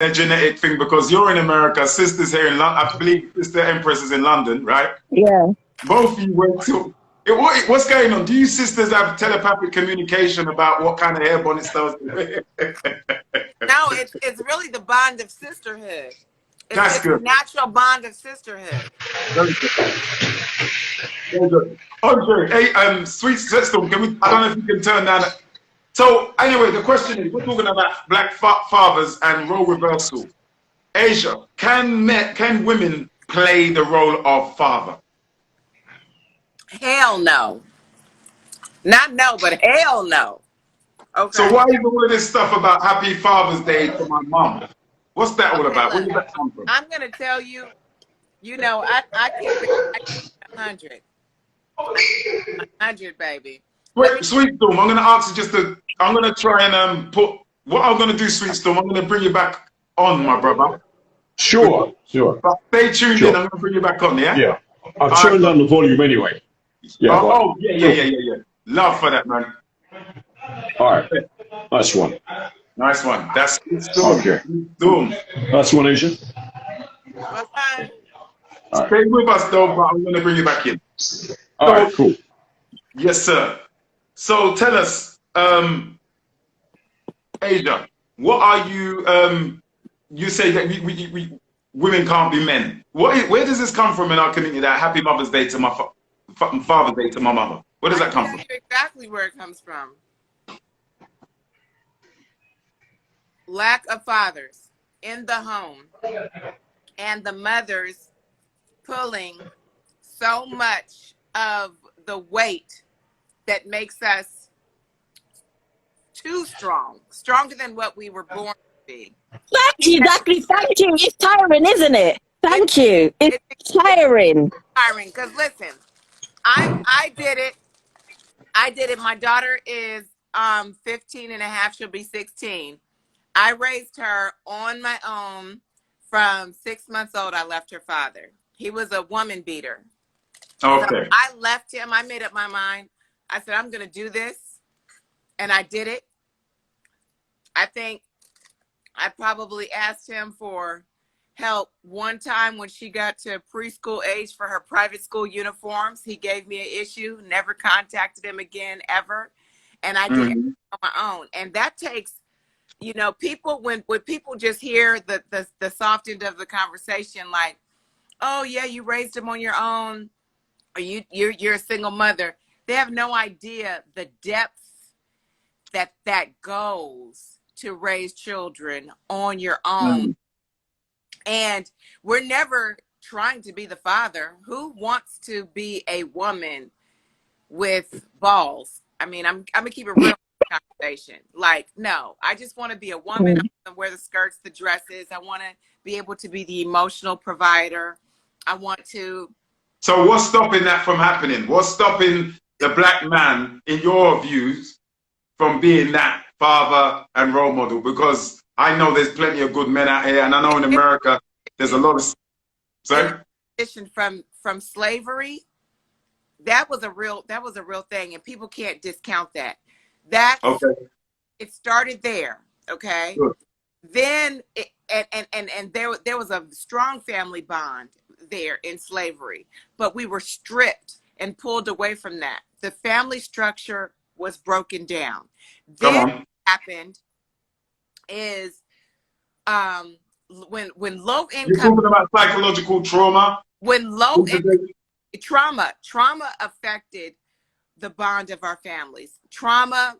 a genetic thing because you're in America, sister's here in London. I believe Sister Empress is in London, right? Yeah. Both of you went to. What's going on? Do you sisters have telepathic communication about what kind of hair bonnet styles? No, it's really the bond of sisterhood. That's It's a good. natural bond of sisterhood. Very good. Very good. Andre, hey, Sweet System, can we? I don't know if you can turn down. So anyway, the question is, we're talking about black fathers and role reversal. Asia, can women play the role of father? Hell no. Not no, but hell no. Okay. So why is all of this stuff about Happy Father's Day to my mom? What's that all about? Where Look, did that come from? I'm gonna tell you, I keep it 100. 100, baby. Wait, Sweet Storm, I'm gonna ask you I'm gonna try and put what I'm gonna do, Sweet Storm, I'm gonna bring you back on, my brother. Sure. But stay tuned in, I'm gonna bring you back on, yeah? Yeah. I've turned down the volume anyway. Yeah. Yeah. Love for that, man. All right. Nice one. Nice one. That's Storm. Okay. Storm. Nice one, Asia. Okay. Stay with us though, but I'm gonna bring you back in. All right, cool. Yes, sir. So tell us, Asia, what are you? You say that women can't be men. Where does this come from in our community? That Happy Mother's Day to my Father's Day to my mother. Where does that come from? Exactly where it comes from. Lack of fathers in the home, and the mothers pulling so much of the weight that makes us too strong, stronger than what we were born to be. Thank you, exactly. Thank you. It's tiring, isn't it? Thank you. It's tiring. Tiring, because listen, I did it. My daughter is 15 and a half. She'll be 16. I raised her on my own. From 6 months old, I left her father. He was a woman beater. Okay. So I left him. I made up my mind. I said, I'm going to do this. And I did it. I think I probably asked him for help one time when she got to preschool age for her private school uniforms. He gave me an issue, never contacted him again, ever. And I did it on my own. And that takes, people, when people just hear the soft end of the conversation, like, oh yeah, you raised him on your own, or you're a single mother. They have no idea the depth that goes to raise children on your own. And we're never trying to be the father. Who wants to be a woman with balls? I mean, I'm gonna keep it real conversation. Like, no, I just want to be a woman. I want to wear the skirts, the dresses. I want to be able to be the emotional provider. I want to. So what's stopping that from happening? What's stopping the black man, in your views, from being that father and role model? Because I know there's plenty of good men out here, and I know in America there's a lot of. Sorry? From slavery, that was a real thing, and people can't discount that. It started there. Okay. Good. Then there was a strong family bond there in slavery, but we were stripped and pulled away from that. The family structure was broken down. Then what happened is when low income. You're talking about psychological trauma. When low income trauma affected the bond of our families. Trauma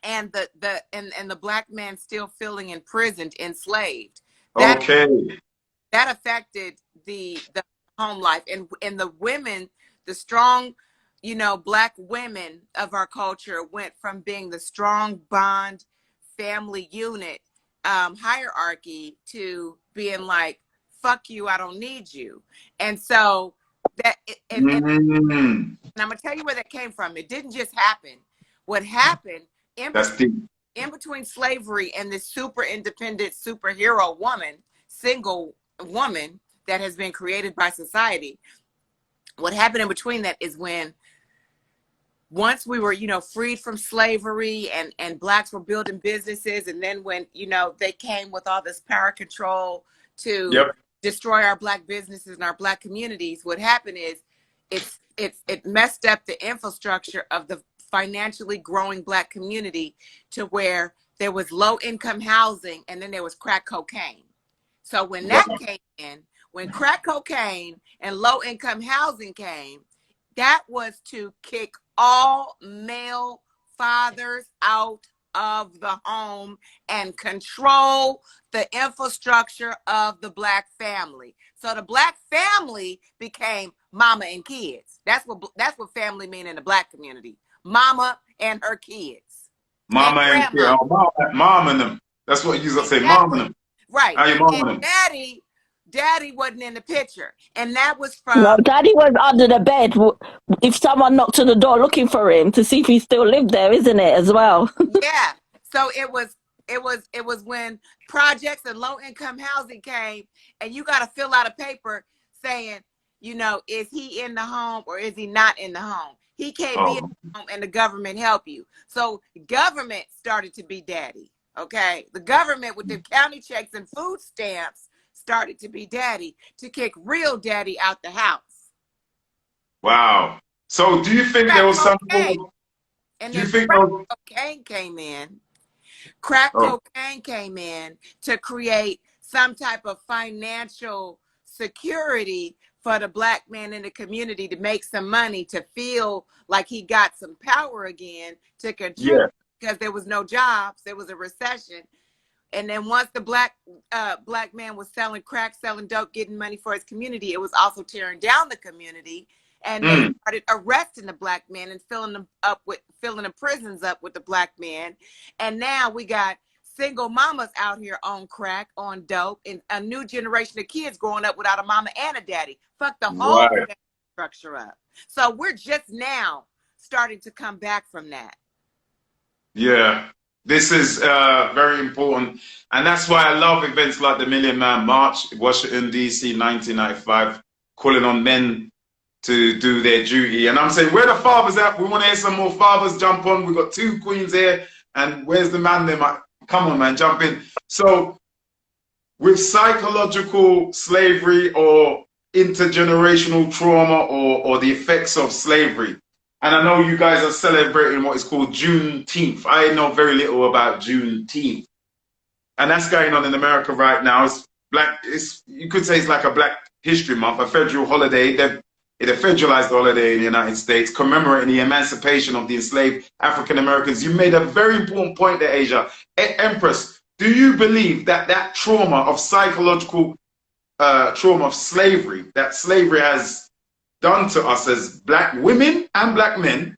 and the black man still feeling imprisoned, enslaved. That affected the home life, and the women, the strong, black women of our culture went from being the strong bond family unit hierarchy to being like, fuck you, I don't need you. And so that and I'm gonna tell you where that came from. It didn't just happen. What happened in between slavery and this super independent superhero woman, single woman that has been created by society, what happened in between that is when once we were, you know, freed from slavery and blacks were building businesses, and then when, you know, they came with all this power control to Yep. destroy our black businesses and our black communities, what happened is it messed up the infrastructure of the financially growing black community to where there was low income housing and then there was crack cocaine. So when that came in, when crack cocaine and low income housing came, that was to kick all male fathers out of the home and control the infrastructure of the black family. So the black family became mama and kids. That's what family mean in the black community. Mama and her kids. Mama and grandma. mom and them. That's what you used to say, Exactly. mom and them. Right. How you mom and And them? daddy wasn't in the picture. And that was No, from Daddy was under the bed if someone knocked on the door looking for him to see if he still lived there, isn't it, as well? yeah. So it was when projects and low income housing came, and you got to fill out a paper saying, you know, is he in the home or is he not in the home? He can't be in the home and the government help you. So government started to be daddy. Okay. The government with the county checks and food stamps started to be daddy to kick real daddy out the house. Wow. So do you think there was something? And Do you then think crack those- cocaine came in. Crack Oh. cocaine came in to create some type of financial security for the black man in the community to make some money, to feel like he got some power again, to contribute, because there was no jobs, there was a recession. And then once the black man was selling crack, selling dope, getting money for his community, it was also tearing down the community. And they started arresting the black men and filling the prisons up with the black men. And now we got single mamas out here on crack, on dope, and a new generation of kids growing up without a mama and a daddy. Fuck the whole Right. structure up. So we're just now starting to come back from that. Yeah, this is very important. And that's why I love events like the Million Man March, Washington, D.C., 1995, calling on men to do their duty. And I'm saying, where the fathers at? We want to hear some more fathers jump on. We've got 2 queens here. And where's the man there? Come on, man, jump in. So with psychological slavery or intergenerational trauma or the effects of slavery, and I know you guys are celebrating what is called Juneteenth. I know very little about Juneteenth. And that's going on in America right now. You could say it's like a Black History Month, a federal holiday. It's a federalized holiday in the United States, commemorating the emancipation of the enslaved African Americans. You made a very important point there, Asia. Empress, do you believe that trauma of psychological trauma of slavery, that slavery has done to us as black women and black men,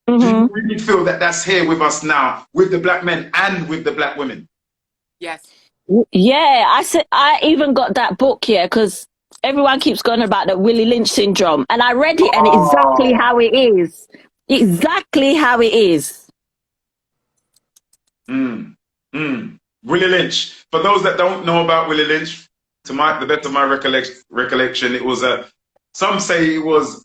do you really feel that that's here with us now, with the black men and with the black women? Yes. Yeah, I even got that book here because everyone keeps going about the Willie Lynch syndrome, and I read it, and exactly how it is. Exactly how it is. Willie Lynch. For those that don't know about Willie Lynch, to the best of my recollection, it was some say it was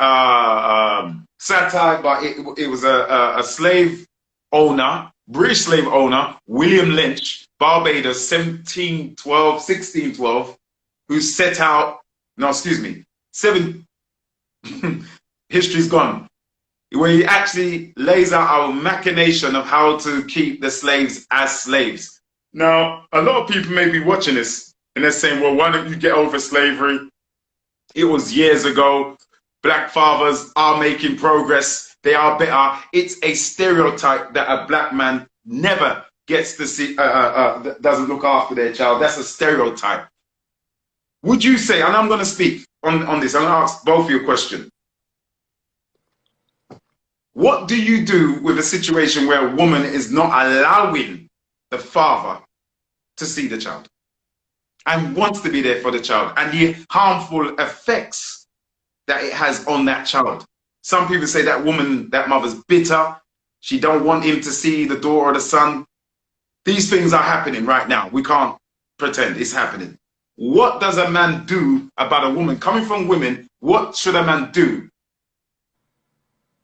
satire, but it was a slave owner, British slave owner, William Lynch, Barbados, 1612, who set out, history's gone, where he actually lays out our machination of how to keep the slaves as slaves. Now, a lot of people may be watching this and they're saying, well, why don't you get over slavery? It was years ago. Black fathers are making progress. They are better. It's a stereotype that a black man never gets to see, doesn't look after their child. That's a stereotype. Would you say, and I'm going to speak on this, I'm going to ask both of you a question. What do you do with a situation where a woman is not allowing the father to see the child and wants to be there for the child, and the harmful effects that it has on that child? Some people say that woman, that mother's bitter. She don't want him to see the daughter or the son. These things are happening right now. We can't pretend it's happening. What does a man do about a woman? Coming from women, what should a man do?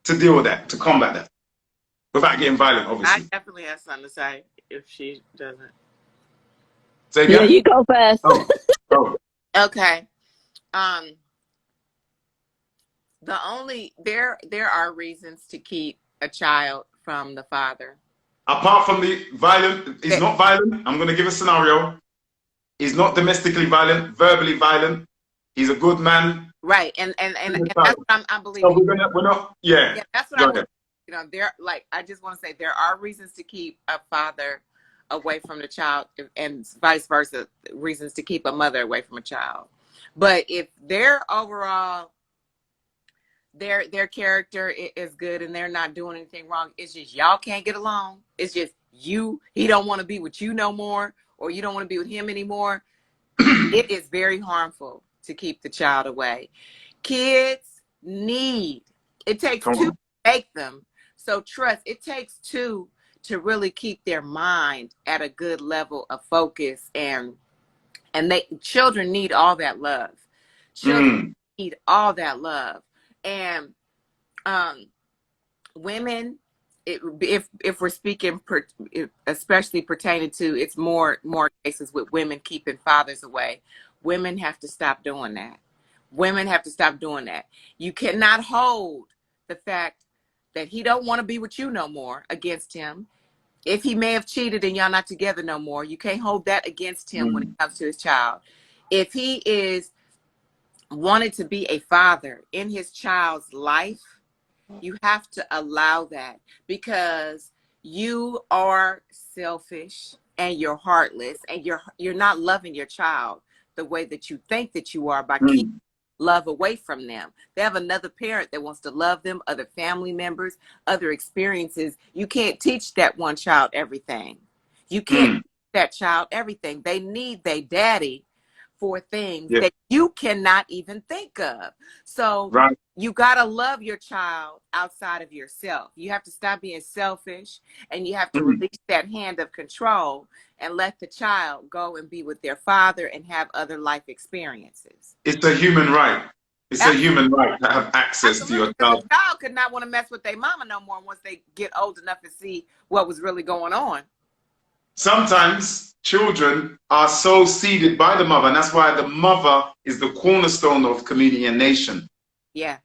to deal with that, to combat that, without getting violent, I obviously? definitely have something to say if she doesn't. Say Yeah, again? you go first. Oh. Okay. There are reasons to keep a child from the father. Apart from the violent, he's not violent. I'm going to give a scenario. He's not domestically violent, verbally violent. He's a good man. Right, and that's what I'm So believing. we're not, yeah. Yeah, that's what Go I'm. ahead. You know, I just want to say there are reasons to keep a father away from the child, and vice versa, reasons to keep a mother away from a child. But if their overall their character is good and they're not doing anything wrong, it's just y'all can't get along. It's just he don't want to be with you no more, or you don't want to be with him anymore. It is very harmful to keep the child away. Kids it takes two to make them. So trust, it takes two to really keep their mind at a good level of focus, and children need all that love. Children need all that love. And women, if we're speaking especially pertaining to, it's more cases with women keeping fathers away. Women have to stop doing that. Women have to stop doing that. You cannot hold the fact that he don't want to be with you no more against him. If he may have cheated and y'all not together no more, you can't hold that against him when it comes to his child. If he is wanted to be a father in his child's life, you have to allow that, because you are selfish and you're heartless, and you're not loving your child the way that you think that you are by keeping love away from them. They have another parent that wants to love them, other family members, other experiences. You can't teach that one child everything. You can't teach that child everything. They need their daddy for things that you cannot even think of. So you got to love your child outside of yourself. You have to stop being selfish, and you have to release that hand of control and let the child go and be with their father and have other life experiences. It's a human right. It's a human right to have access to your child. The child could not want to mess with their mama no more once they get old enough to see what was really going on. Sometimes children are so seeded by the mother, and that's why the mother is the cornerstone of community and nation. Yeah.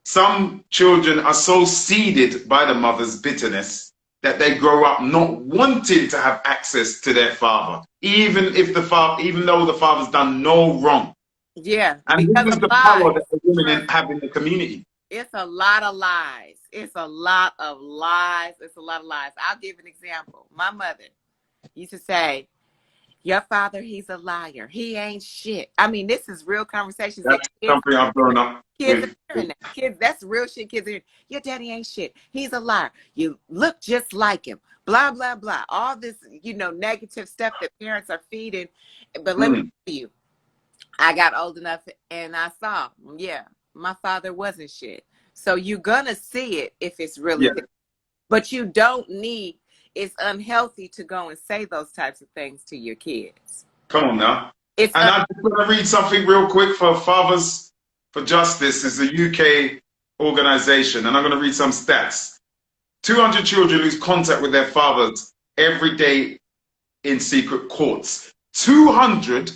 Some children are so seeded by the mother's bitterness that they grow up not wanting to have access to their father, even though the father's done no wrong. Yeah. And this is the power that the women have in the community. It's a lot of lies. It's a lot of lies. It's a lot of lies. I'll give an example. My mother used to say, your father, he's a liar. He ain't shit. I mean, this is real conversations. That's something I've grown up with. Kids, that's real shit. Kids are, your daddy ain't shit. He's a liar. You look just like him. Blah, blah, blah. All this, negative stuff that parents are feeding. But let me tell you, I got old enough and I saw, my father wasn't shit. So you're going to see it if it's really there. But you don't need, it's unhealthy to go and say those types of things to your kids. Come on now. I'm just going to read something real quick for Fathers for Justice. It's a UK organization, and I'm going to read some stats. 200 children lose contact with their fathers every day in secret courts. 200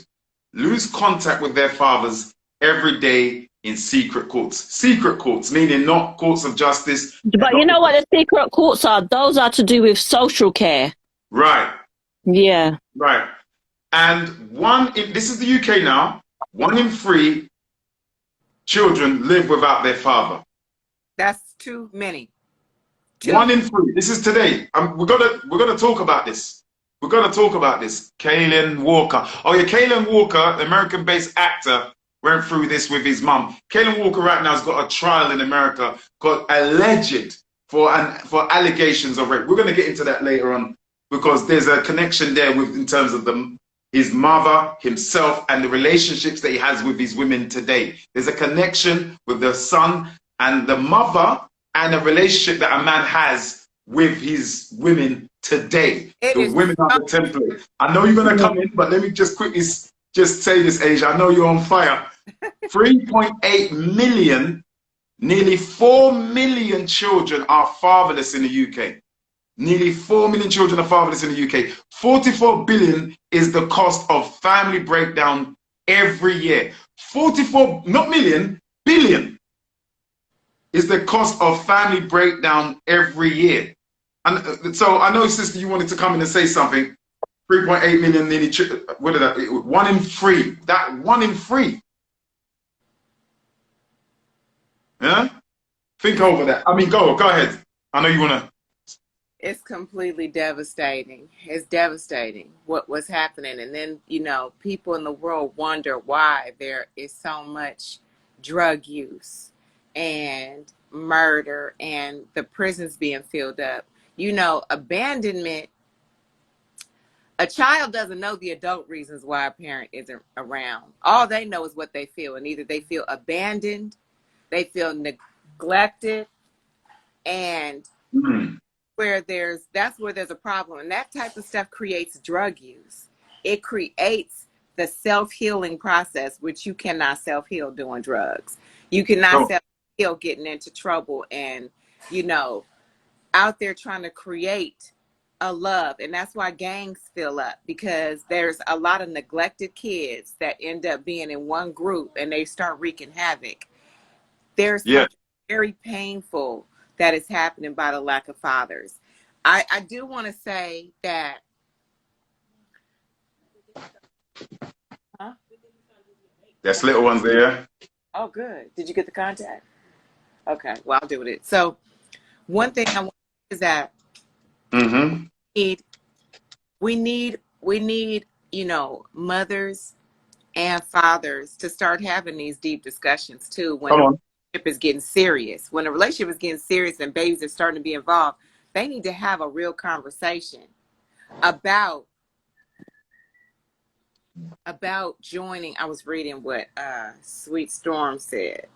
lose contact with their fathers every day in secret courts. Secret courts, meaning not courts of justice. But you know what the secret courts are? Those are to do with social care. Right. Yeah. Right. And this is the UK now, 1 in 3 children live without their father. That's too many. 1 in 3. This is today. We're gonna talk about this. We're gonna talk about this. Kaylen Walker. Oh yeah, Kaylen Walker, the American-based actor, went through this with his mum. Kaylen Walker right now has got a trial in America, got alleged for allegations of rape. We're gonna get into that later on, because there's a connection there in terms of his mother, himself, and the relationships that he has with these women today. There's a connection with the son and the mother, and a relationship that a man has with his women today. The women are the template. I know you're going to come in, but let me just quickly just say this, Asia. I know you're on fire. 3.8 million Nearly 4 million children are fatherless in the UK. Nearly 4 million children are fatherless in the UK. 44 billion is the cost of family breakdown every year. 44, not million, billion is the cost of family breakdown every year. And so I know, sister, you wanted to come in and say something. 3.8 million nearly, what is that? 1 in 3. That 1 in 3. Yeah? Think over that. I mean, go ahead. I know you want to. It's completely devastating. It's devastating what's happening. And then, you know, people in the world wonder why there is so much drug use and murder and the prisons being filled up. You know, abandonment. A child doesn't know the adult reasons why a parent isn't around. All they know is what they feel. And either they feel abandoned, they feel neglected, and that's where there's a problem. And that type of stuff creates drug use. It creates the self-healing process, which you cannot self-heal doing drugs. You cannot self-heal getting into trouble and, you know, out there trying to create a love. And that's why gangs fill up, because there's a lot of neglected kids that end up being in one group and they start wreaking havoc. There's something very painful that is happening by the lack of fathers. I do want to say that. Huh? There's little ones there. Oh, good. Did you get the contact? Okay, well, I'll do it. So one thing I want is that we need, you know, mothers and fathers to start having these deep discussions too when a relationship is getting serious. When a relationship is getting serious and babies are starting to be involved, they need to have a real conversation about joining. I was reading what Sweet Storm said.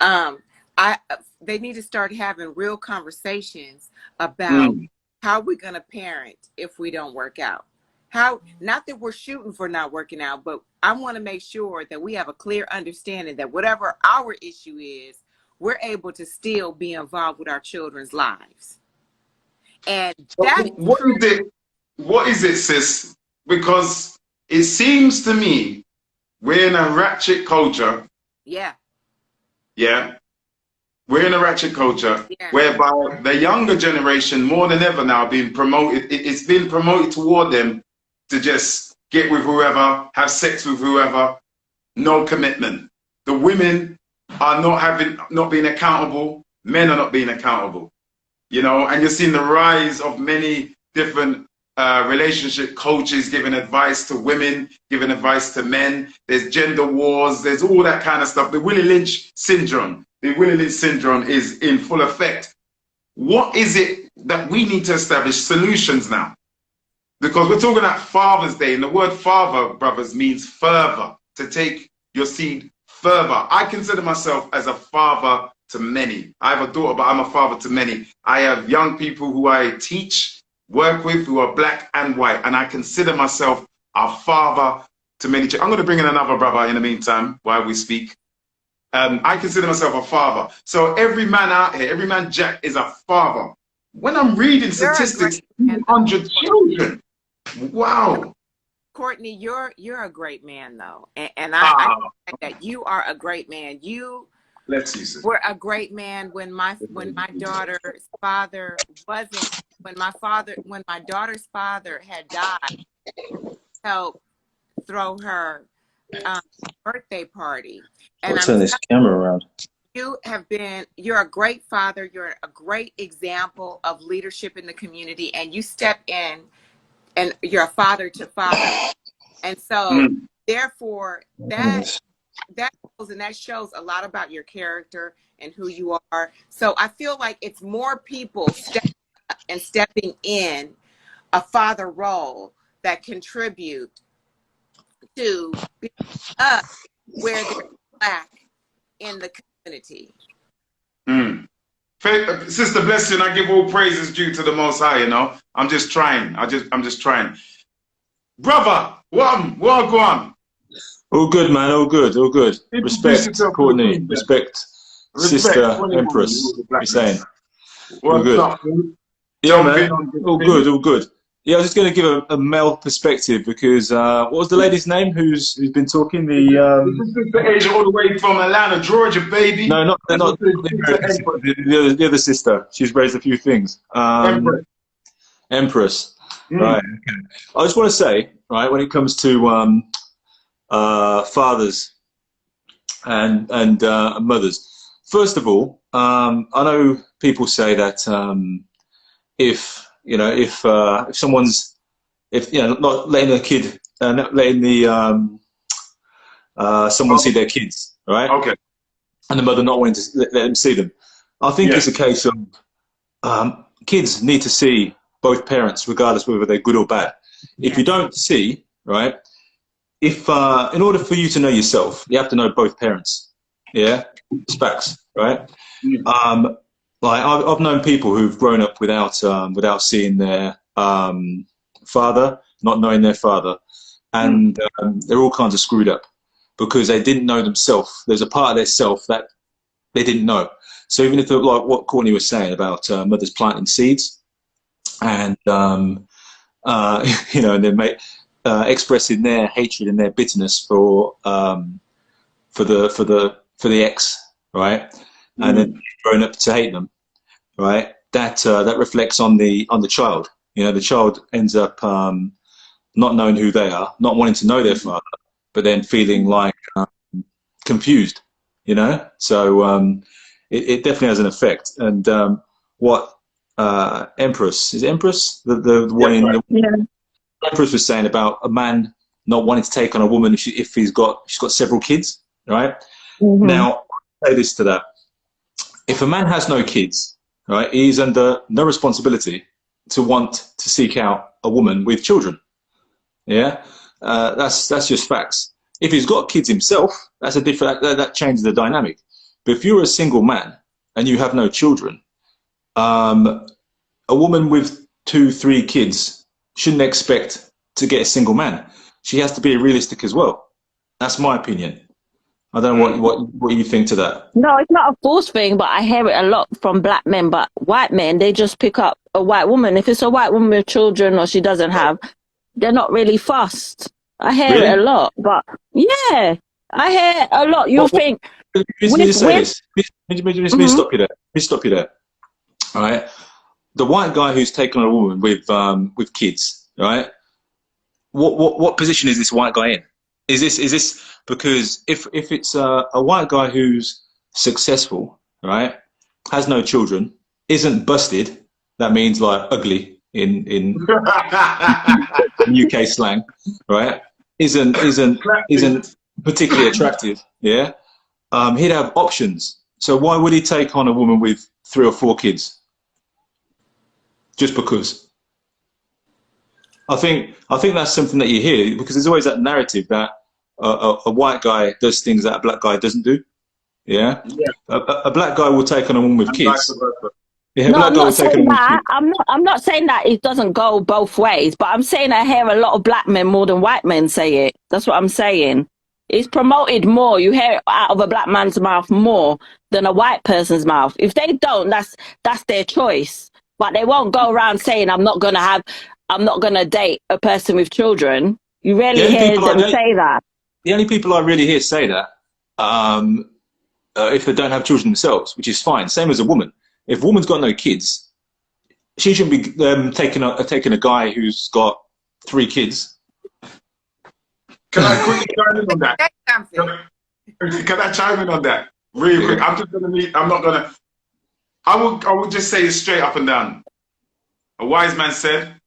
They need to start having real conversations about how we're going to parent if we don't work out. How, not that we're shooting for not working out, but I want to make sure that we have a clear understanding that whatever our issue is, we're able to still be involved with our children's lives. And that what is it, sis? Because it seems to me we're in a ratchet culture. Yeah. We're in a ratchet culture whereby the younger generation, more than ever now, being promoted. It's been promoted toward them to just get with whoever, have sex with whoever, no commitment. The women are not being accountable. Men are not being accountable. You know, and you're seeing the rise of many different relationship coaches giving advice to women, giving advice to men. There's gender wars. There's all that kind of stuff. The Willie Lynch syndrome. The Willie Lynch syndrome is in full effect. What is it that we need to establish solutions now? Because we're talking about Father's Day, and the word father, brothers, means further, to take your seed further. I consider myself as a father to many. I have a daughter, but I'm a father to many. I have young people who I teach, work with, who are black and white, and I consider myself a father to many. I'm going to bring in another brother in the meantime while we speak. I consider myself a father. So every man out here, every man Jack is a father. When I'm reading statistics, 200 children. Wow. Courtney, you're a great man though. And I think that you are a great man. You were a great man when my daughter's father wasn't, when my daughter's father had died, helped throw her birthday party. And I'll turn this camera around. You're a great father. You're a great example of leadership in the community, and you step in and you're a father to father. And so therefore that goes and that shows a lot about your character and who you are. So I feel like it's more people stepping in a father role that contribute to be up where they're black in the community. Sister Blessing, I give all praises due to the Most High, you know. I'm just trying. I'm just trying. Brother, what go on? All good, man. All good. All good. Respect, Courtney. Respect. Sister 21, Empress. you were the What are you saying? All What's good. up, man? Yeah, Jump man. in on this All thing. good, all good. Yeah, I was just going to give a male perspective because what was the lady's name who's been talking? This is Sister Asia all the way from Atlanta, Georgia, baby. No, not And not this is the Sister American sister, Empress. the other sister. She's raised a few things. Empress. Empress. Mm. Right. Okay. I just want to say, right, when it comes to fathers and mothers, first of all, I know people say that if someone's not letting a kid, not letting the someone see their kids, right? Okay. And the mother not wanting to let them see them. I think Yeah. it's a case of kids need to see both parents, regardless whether they're good or bad. If you don't see, right, if in order for you to know yourself, you have to know both parents. Yeah, it's facts, right? Mm. Like I've known people who've grown up without seeing their father, not knowing their father, and they're all kinds of screwed up because they didn't know themselves. There's a part of their self that they didn't know. So even if, like what Courtney was saying about mothers planting seeds, and and then expressing their hatred and their bitterness for the ex, right, and then grown up to hate them, right. That reflects on the child. The child ends up not knowing who they are, not wanting to know their father, but then feeling like confused. So it definitely has an effect. And what Empress the one in the Empress was saying about a man not wanting to take on a woman if she's got several kids, right? Mm-hmm. Now, I'll say this to that: if a man has no kids, right, he's under no responsibility to want to seek out a woman with children. Yeah, that's just facts. If he's got kids himself, that's a different. That changes the dynamic. But if you're a single man and you have no children, a woman with 2-3 kids shouldn't expect to get a single man. She has to be realistic as well. That's my opinion. I don't know what you think to that. No, it's not a forced thing, but I hear it a lot from black men. But white men, they just pick up a white woman. If it's a white woman with children or she doesn't have, they're not really fussed. I hear it a lot. But yeah, I hear a lot. You'll think. Let me say this. Let me stop you there. Let me stop you there. All right. The white guy who's taken on a woman with kids, right? What position is this white guy in? Is this because if it's a white guy who's successful, right, has no children, isn't busted, that means like ugly in UK slang, right? Isn't particularly attractive, yeah. He'd have options. So why would he take on a woman with 3 or 4 kids? Just because. I think that's something that you hear because there's always that narrative that a white guy does things that a black guy doesn't do. Yeah. A black guy will take on a woman with kids. Yeah, no, I'm not saying that. I'm not saying that it doesn't go both ways, but I'm saying I hear a lot of black men more than white men say it. That's what I'm saying. It's promoted more. You hear it out of a black man's mouth more than a white person's mouth. If they don't, that's their choice. But they won't go around saying I'm not gonna date a person with children. You rarely hear them say that. The only people I really hear say that, if they don't have children themselves, which is fine. Same as a woman. If a woman's got no kids, she shouldn't be taking a guy who's got 3 kids. Can I quickly chime in on that? Can I chime in on that? Really quick. I will just say it straight up and down. A wise man said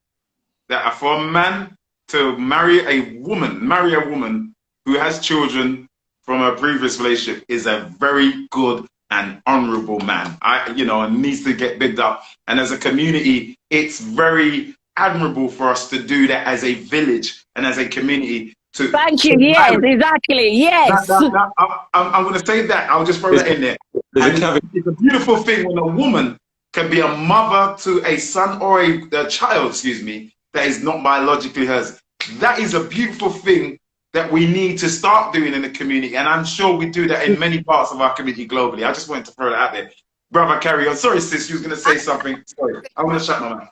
that for a man to marry a woman who has children from a previous relationship is a very good and honorable man. And needs to get bigged up. And as a community, it's very admirable for us to do that as a village and as a community. Thank you. Yes, exactly. Yes. I'm going to say that. I'll just throw that in there. It's a beautiful thing when a woman can be a mother to a son or a child, that is not biologically hers. That is a beautiful thing that we need to start doing in the community. And I'm sure we do that in many parts of our community globally. I just wanted to throw that out there. Brother, carry on. Sorry, sis, you was going to say something. Sorry, I want to shut my mouth.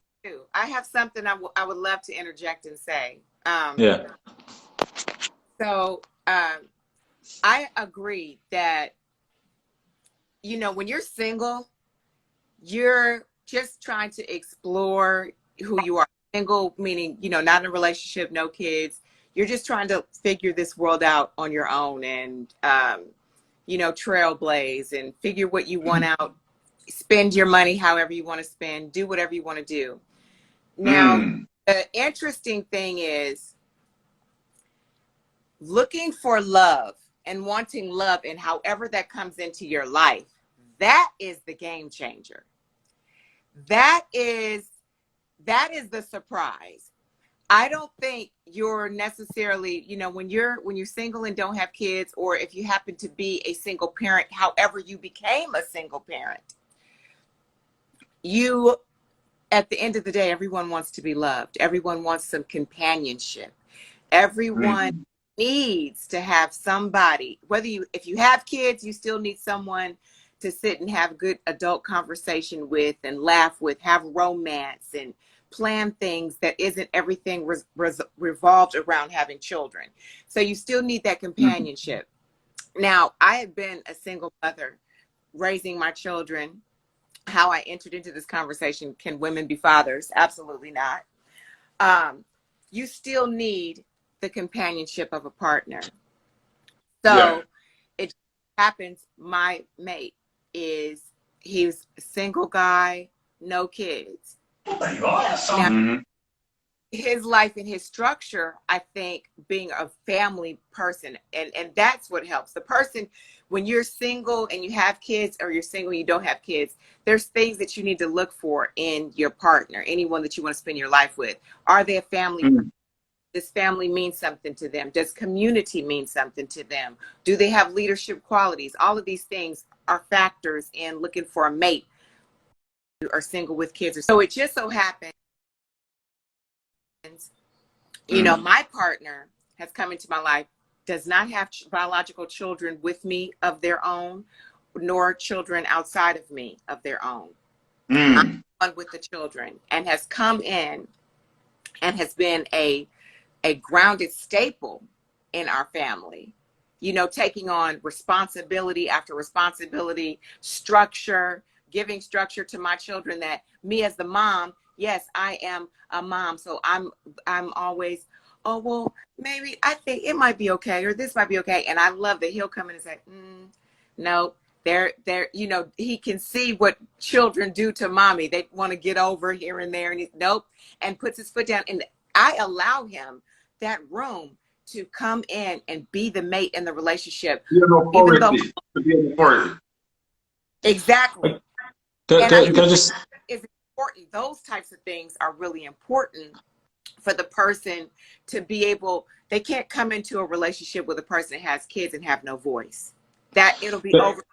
I have something I would love to interject and say. Yeah. So I agree that, you know, when you're single, you're just trying to explore who you are. Single, meaning, you know, not in a relationship, no kids. You're just trying to figure this world out on your own and, you know, trailblaze and figure what you want out, spend your money however you want to spend, do whatever you want to do. Now, the interesting thing is looking for love and wanting love and however that comes into your life. That is the game changer. That is the surprise. I don't think you're necessarily, you know, when you're single and don't have kids, or if you happen to be a single parent, however you became a single parent, you, at the end of the day, everyone wants to be loved. Everyone wants some companionship. Everyone needs to have somebody, if you have kids, you still need someone to sit and have good adult conversation with and laugh with, have romance and plan things that isn't everything revolved around having children. So you still need that companionship. Now, I have been a single mother raising my children. How I entered into this conversation, can women be fathers? Absolutely not. You still need the companionship of a partner. So it happens, my mate he's a single guy, no kids. Now, his life and his structure, I think, being a family person, and that's what helps. The person, when you're single and you have kids, or you're single and you don't have kids, there's things that you need to look for in your partner, anyone that you want to spend your life with. Are they a family? Does family mean something to them? Does community mean something to them? Do they have leadership qualities? All of these things are factors in looking for a mate who are single with kids. So it just so happens, you know, my partner has come into my life, does not have biological children with me of their own, nor children outside of me of their own. I'm one with the children, and has come in and has been a grounded staple in our family, you know, taking on responsibility after responsibility, structure, giving structure to my children, that me as the mom, yes, I am a mom. So I'm always, oh, well, maybe I think it might be okay, or this might be okay. And I love that he'll come in and say, no, they're, you know, he can see what children do to mommy. They want to get over here and there, and he's nope, and puts his foot down. And I allow him that room to come in and be the mate in the relationship. Exactly. Can I just... It's important. Those types of things are really important for the person to be able, they can't come into a relationship with a person that has kids and have no voice. That it'll be over.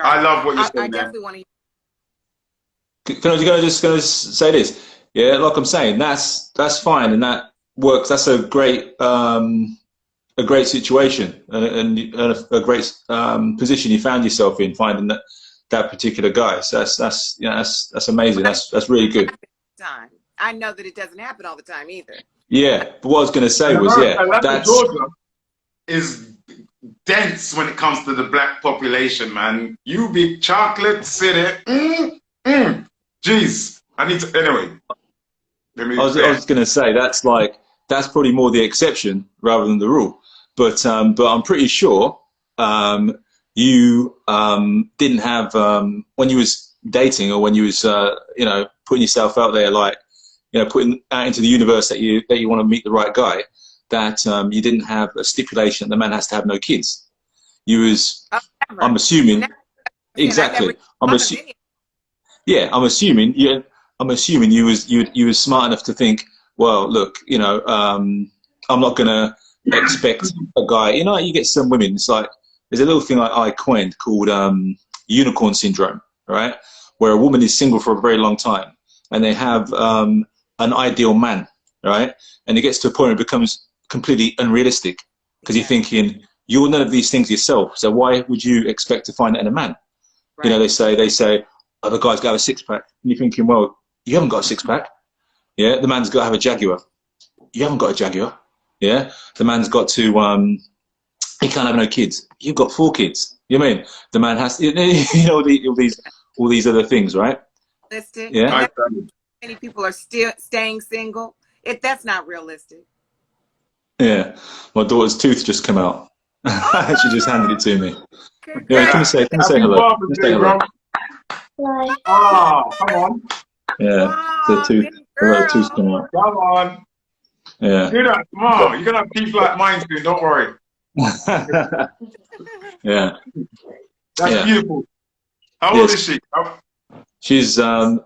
I love what you're saying. I definitely want to. Can I just say this? Yeah, like I'm saying, that's fine, and that works. That's a great situation, and a great position you found yourself in, finding that particular guy. So that's amazing. That's really good. I know that it doesn't happen all the time either. Yeah, but what I was going to say was, that's Georgia is dense when it comes to the black population, man. You big chocolate city. Jeez, I need to, anyway. I was going to say, that's probably more the exception rather than the rule. But I'm pretty sure you didn't have, when you was dating, or when you was you know, putting yourself out there, like, you know, putting out into the universe that you want to meet the right guy, that you didn't have a stipulation that the man has to have no kids. You was, I'm assuming, exactly. I'm assuming you was smart enough to think, well, look, you know, I'm not gonna expect a guy. You know, you get some women. It's like, there's a little thing I coined called unicorn syndrome, right? Where a woman is single for a very long time, and they have an ideal man, right? And it gets to a point where it becomes completely unrealistic. because you're thinking you're none of these things yourself. So why would you expect to find it in a man? Right. You know, they say, oh, the guy's got to have a six pack, and you're thinking, well, you haven't got a six pack. Yeah, the man's got to have a Jaguar. You haven't got a Jaguar. Yeah, the man's got to. He can't have no kids. You've got 4 kids. You know what I mean? The man has, you know, all these other things, right? Realistic. Yeah. And many people are still staying single. That's not realistic. Yeah. My daughter's tooth just came out. She just handed it to me. Congrats. Yeah, come and say hello. Come and say hello. Oh, come on. Yeah, the tooth, the little tooth come out. Come on. Yeah. Do that tomorrow. You're going to have teeth like mine soon. Don't worry. Yeah. That's beautiful. How old is she? She's forgot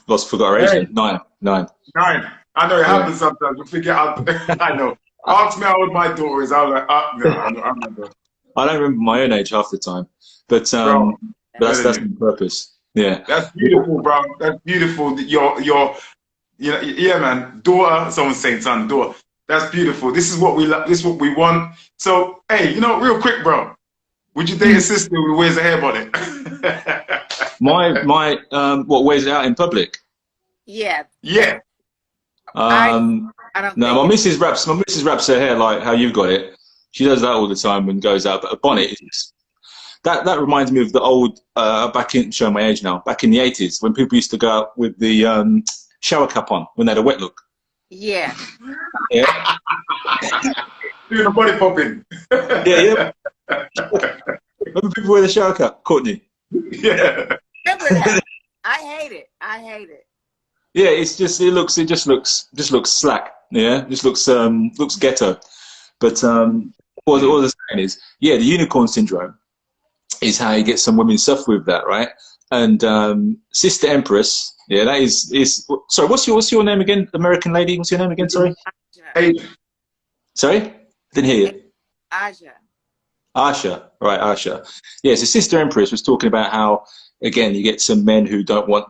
her age. Hey. 9. 9. I know it happens sometimes. You forget how, I know. Ask me how old my daughter is. I was like, no, I remember. I don't remember my own age half the time, but Bro, that's the purpose. Yeah. That's beautiful, bro. That's beautiful. Yeah, man. Daughter, someone's saying son, daughter. That's beautiful. This is what we love. This is what we want. So, hey, real quick, bro. Would you date a sister who wears a hair bonnet? My what wears it out in public? Yeah. Yeah. I don't No, think my missus wraps her hair like how you've got it. She does that all the time and goes out. But a bonnet is that reminds me of the old showing my age now. Back in the 80s when people used to go out with the shower cap on when they had a wet look. Yeah. Yeah. Doing a body popping. Yeah. Remember people wear the shower cap, Courtney? Yeah. Remember that. I hate it. Yeah, it just looks slack. Yeah, just looks ghetto. But what I was saying is, yeah, the unicorn syndrome is how you get some women suffer with that, right? And Sister Empress, yeah, that is. Sorry, what's your name again? American lady, what's your name again? Sorry. Hey. Sorry, didn't hear you. Asha. Right, Asha. Yeah, so Sister Empress was talking about how, again, you get some men who don't want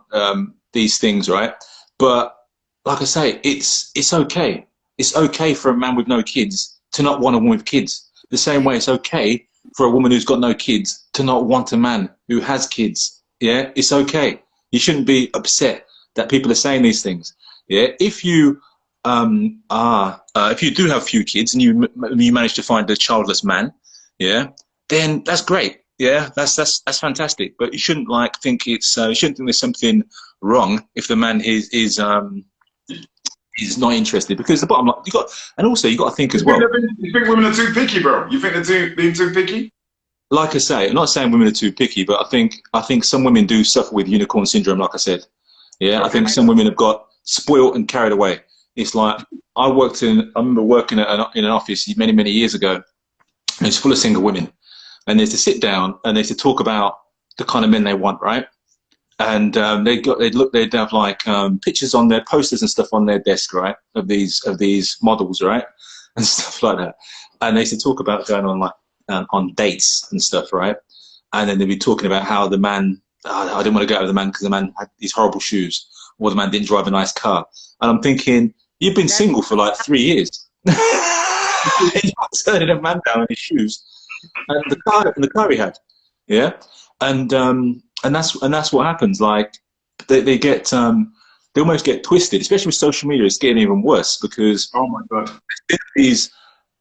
these things, right? But like I say, it's okay. It's okay for a man with no kids to not want a woman with kids. The same way it's okay for a woman who's got no kids to not want a man who has kids. Yeah, it's okay. You shouldn't be upset that people are saying these things. Yeah, if you if you do have few kids and you manage to find a childless man, yeah, then that's great. Yeah, that's fantastic. But you shouldn't think you shouldn't think there's something wrong if the man is not interested, because the bottom line you got to think as well. You think women are too picky, bro? You think they're being too picky? Like I say, I'm not saying women are too picky, but I think some women do suffer with unicorn syndrome. Like I said, yeah, I think some women have got spoiled and carried away. It's like I remember working in an office many years ago, and it's full of single women, and they used to sit down and they used to talk about the kind of men they want, right? And they'd have like pictures on their posters and stuff on their desk, right, of these models, right, and stuff like that. And they used to talk about going on dates and stuff, right? And then they'd be talking about how the man, I didn't want to go out with the man because the man had these horrible shoes, or the man didn't drive a nice car. And I'm thinking, you've been single for like 3 years. You're turning a man down in his shoes and the car he had, yeah. And that's what happens. Like they get they almost get twisted, especially with social media. It's getting even worse because oh my god, these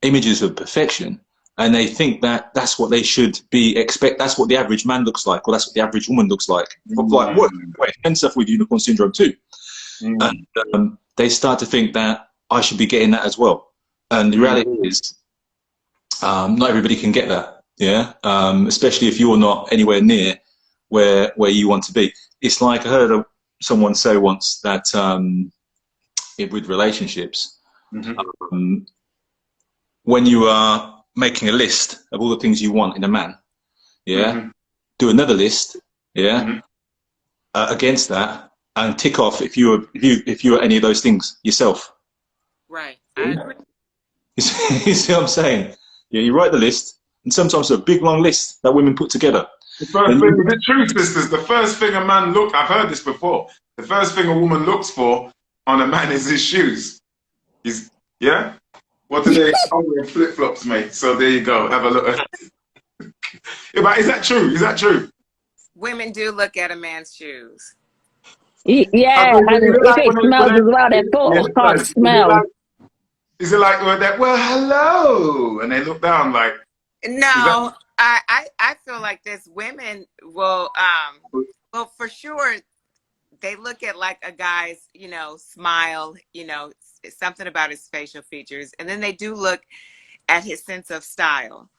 images of perfection, and they think that that's what they should be that's what the average man looks like, or that's what the average woman looks like. Like what? Wait, men suffer with unicorn syndrome too, and they start to think that I should be getting that as well. And the reality is, not everybody can get that. Yeah, especially if you're not anywhere near where you want to be. It's like I heard someone say once that with relationships, when you are making a list of all the things you want in a man, yeah, do another list, yeah, against that, and tick off if you are any of those things yourself. Right. I agree. You see what I'm saying? Yeah, you write the list, and sometimes it's a big long list that women put together. The first thing, the truth, sisters, the first thing a man I've heard this before, the first thing a woman looks for on a man is his shoes. Yeah? What are they? I'm wearing flip flops, mate. So there you go. Have a look. Yeah, but is that true? Is that true? Women do look at a man's shoes. Yeah, and if it smells as well, their yeah, foot can't smell. Is it like when that? Well, hello, and they look down like. No, I feel like this. Women will well, for sure, they look at like a guy's, you know, smile, you know, something about his facial features, and then they do look at his sense of style,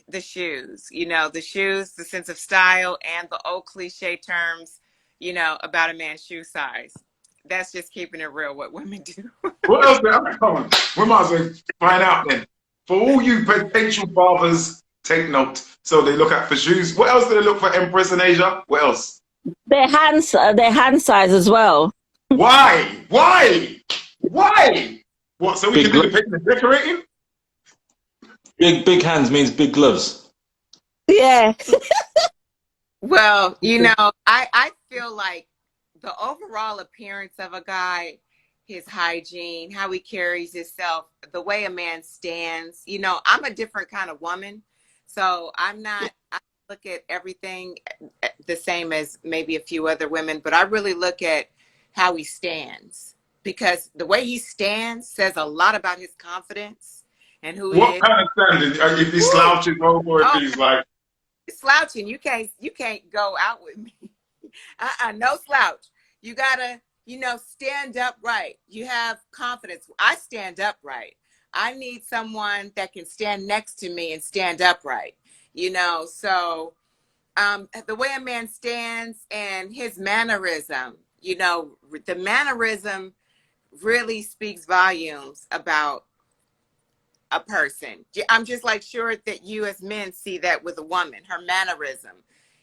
the shoes, you know, the shoes, the sense of style, and the old cliche terms, you know, about a man's shoe size. That's just keeping it real. What women do. What else? Come on, we might as well find out then. For all you potential fathers, take note. So they look at for shoes. What else do they look for, Empress in Asia? What else? Their hand size as well. Why? Why? Why? What? So we Big can do the picking and decorating? Big hands means big gloves. Yeah. Well, you know, I feel like the overall appearance of a guy, his hygiene, how he carries himself, the way a man stands, you know, I'm a different kind of woman. So I look at everything the same as maybe a few other women, but I really look at how he stands, because the way he stands says a lot about his confidence and who he is. What kind of standing? If he's slouching over, if he's like Slouching, you can't go out with me. No slouch. You gotta, you know, stand upright. You have confidence. I stand upright. I need someone that can stand next to me and stand upright, you know. So the way a man stands and his mannerism, you know, the mannerism really speaks volumes about a person. I'm just like sure that you as men see that with a woman, her mannerism,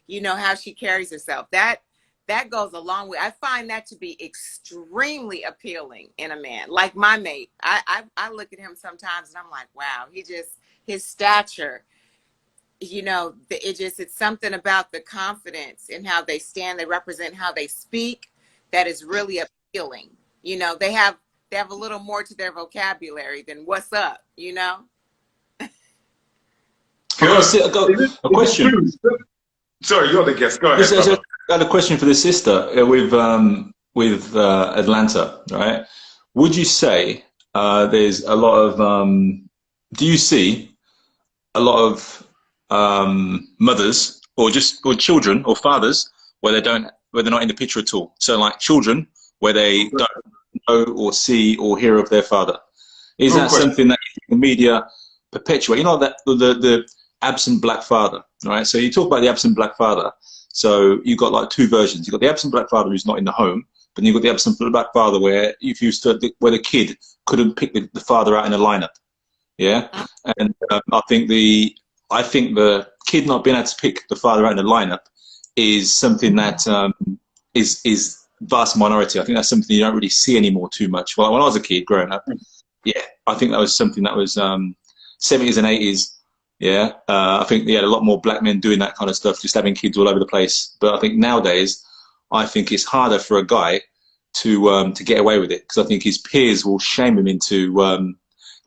you know, how she carries herself. That goes a long way. I find that to be extremely appealing in a man. Like my mate, I look at him sometimes and I'm like, wow, his stature, you know, it's something about the confidence and how they stand, they represent how they speak, that is really appealing. You know, they have a little more to their vocabulary than what's up, you know? I got a question. Sorry, you're the guest. Go ahead. I got a question for the sister with Atlanta, right? Would you say there's a lot of do you see a lot of mothers or children or fathers where they're not in the picture at all? So like children where they don't know or see or hear of their father. Is that something that the media perpetuate? You know, that the absent black father, right? So you talk about the absent black father. So you've got like two versions. You've got the absent black father who's not in the home, but then you've got the absent black father where where the kid couldn't pick the father out in a lineup. Yeah, and I think the kid not being able to pick the father out in a lineup is something that is vast minority. I think that's something you don't really see anymore too much. Well, when I was a kid growing up, yeah, I think that was something that was 70s and 80s. Yeah, I think they had a lot more black men doing that kind of stuff, just having kids all over the place. But I think nowadays, I think it's harder for a guy to get away with it, because I think his peers will shame him into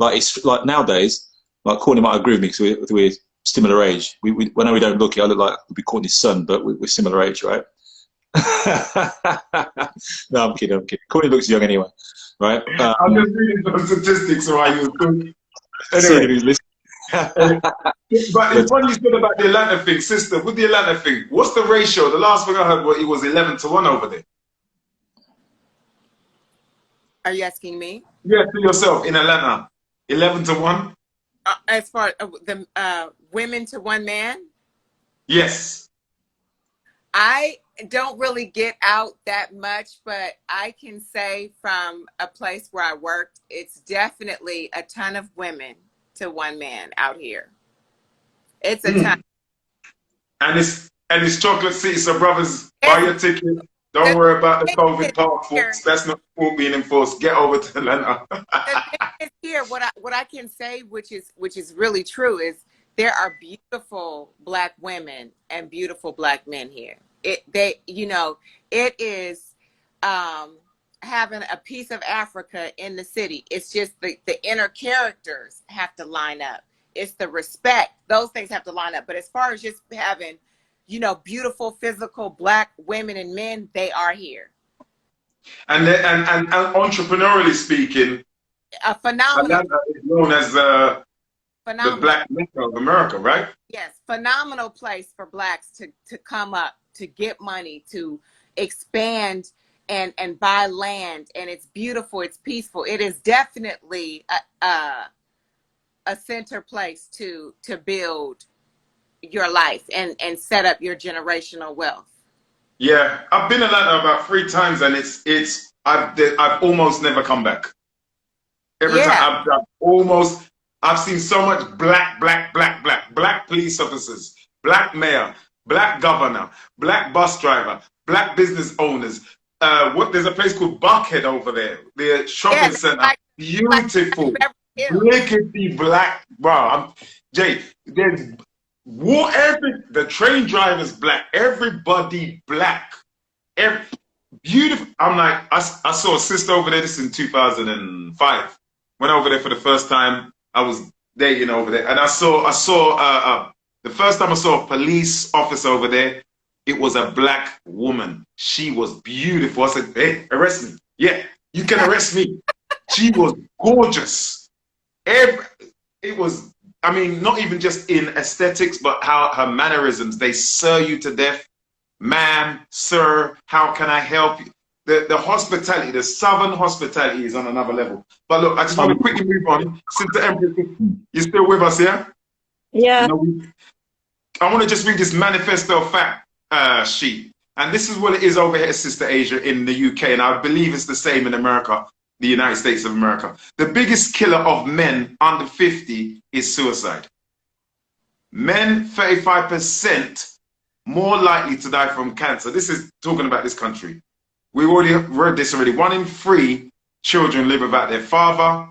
it's like nowadays. Like Courtney might agree with me because we're similar age. Whenever we don't look it, I look like we'd be Courtney's son, but we're similar age, right? No, I'm kidding. Courtney looks young anyway, right? I'm just reading some statistics while you were talking. Anyway. But it's funny you said about the Atlanta thing, sister. With the Atlanta thing, what's the ratio? The last thing I heard was it was 11-1 over there. Are you asking me? Yeah, to yourself in Atlanta, 11-1. As far as the women to one man? Yes. I don't really get out that much, but I can say from a place where I worked, it's definitely a ton of women to one man out here. It's a ton. And it's Chocolate City, so brothers, buy your ticket. Don't worry about the COVID passports. That's not being enforced. Get over to Atlanta. Here, what I can say, which is really true, is there are beautiful black women and beautiful black men here. It is having a piece of Africa in the city. It's just the inner characters have to line up. It's the respect. Those things have to line up. But as far as just having, you know, beautiful physical Black women and men, they are here. And entrepreneurially speaking, A phenomenal. Atlanta is known as the Phenomenal. Black Mecca of America, right? Yes, phenomenal place for Blacks to come up, to get money, to expand and buy land. And it's beautiful, it's peaceful. It is definitely a center place to build your life and set up your generational wealth. Yeah, I've been in Atlanta about 3 times, and I've almost never come back. Every time I've seen so much black police officers, Black mayor, Black governor, Black bus driver, Black business owners. There's a place called Buckhead over there, the shopping center, beautiful, lickety Black. Wow, Jay, there's the train drivers Black, everybody Black, beautiful. I'm like, I saw a sister over there. This is in 2005. Went over there for the first time. I was dating over there, and I saw the first time I saw a police officer over there. It was a Black woman. She was beautiful. I said, "Hey, arrest me." Yeah, you can arrest me. She was gorgeous. It was, I mean, not even just in aesthetics, but how her mannerisms, they sir you to death. Ma'am, sir, how can I help you? The hospitality, the Southern hospitality is on another level. But look, I just want to quickly move on. Since the Empress, you're still with us, yeah? Yeah. I want to just read this manifesto fact sheet. And this is what it is over here, Sister Asia, in the UK. And I believe it's the same in America, the United States of America. The biggest killer of men under 50 is suicide. Men, 35% more likely to die from cancer. This is talking about this country. We already read this already. 1 in 3 children live without their father.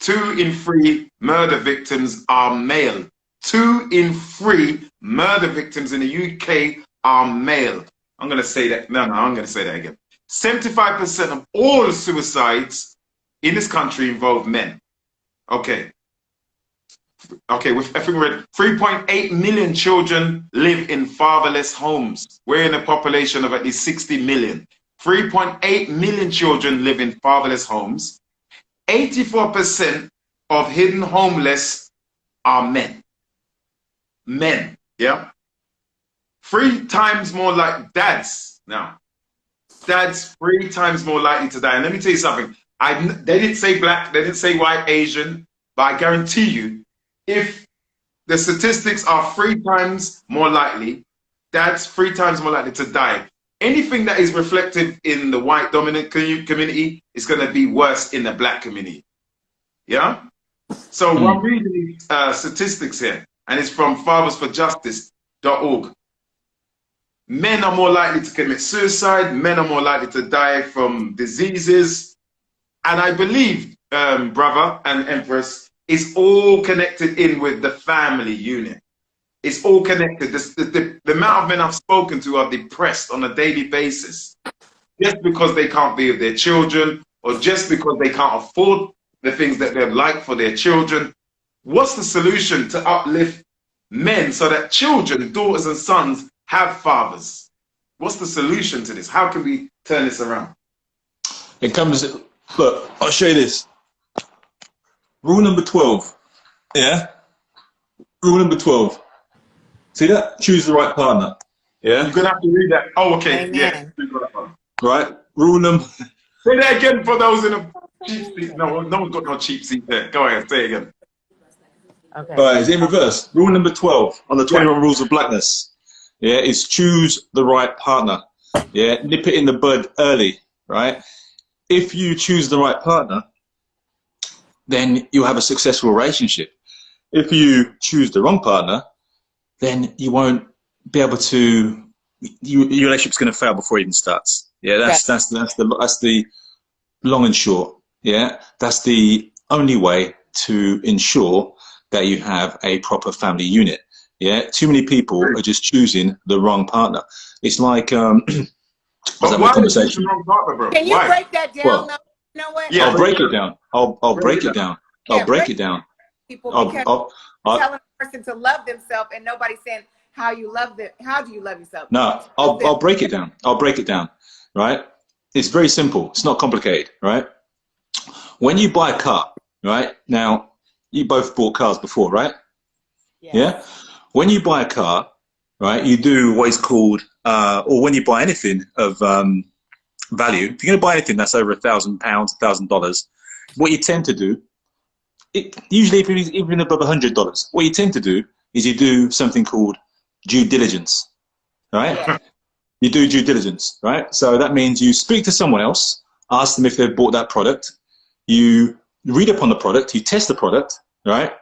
2 in 3 murder victims are male. 2 in 3 murder victims in the UK are male. I'm going to say that. No, I'm going to say that again. 75% of all suicides in this country involve men. Okay. I think we read 3.8 million children live in fatherless homes. We're in a population of at least 60 million. 3.8 million children live in fatherless homes. 84% of hidden homeless are men. Men, yeah? 3 times more like dads now. Dads 3 times more likely to die. And let me tell you something. They didn't say Black, they didn't say white, Asian, but I guarantee you, if the statistics are 3 times more likely, dads 3 times more likely to die. Anything that is reflective in the white dominant community is going to be worse in the Black community. Yeah? So I'm reading these statistics here, and it's from fathersforjustice.org. Men are more likely to commit suicide. Men are more likely to die from diseases. And I believe, brother and Empress, it's all connected in with the family unit. It's all connected. The amount of men I've spoken to are depressed on a daily basis just because they can't be with their children, or just because they can't afford the things that they'd like for their children. What's the solution to uplift men so that children, daughters and sons have fathers? What's the solution to this? How can we turn this around? It comes, look, I'll show you this. Rule number 12. Yeah? Rule number 12. See that? Choose the right partner. Yeah? You're going to have to read that. Oh, okay. Amen. Yeah. Right? Rule number... Say that again for those in a cheap seat. No one's got no cheap seat there. Go ahead, say it again. Okay. All right, it's in reverse. Rule number 12 on the 21 rules of blackness. Yeah, is choose the right partner. Yeah, nip it in the bud early, right? If you choose the right partner, then you'll have a successful relationship. If you choose the wrong partner, then you won't be able to, your relationship's going to fail before it even starts. Yeah, that's the long and short. Yeah, that's the only way to ensure that you have a proper family unit. Yeah, too many people are just choosing the wrong partner. It's like Let's But have why a is this the conversation. wrong partner, bro? Can you Why? break that down? Well, though? You know what? Yeah, I'll break it down. I'll break it down. I'll Yeah, break it down. people I'll, because I'll, telling a person to love themselves and nobody's saying how you love them. How do you love yourself? No, I'll break it down. I'll break it down, right? It's very simple. It's not complicated, right? When you buy a car, right? Now, you both bought cars before, right? Yes. Yeah? When you buy a car, right, you do what is called, or when you buy anything of value, if you're going to buy anything that's over £1,000, $1,000, what you tend to do, usually if it's even above $100, what you tend to do is you do something called due diligence, right? Yeah. You do due diligence, right? So that means you speak to someone else, ask them if they've bought that product, you read up on the product, you test the product, right?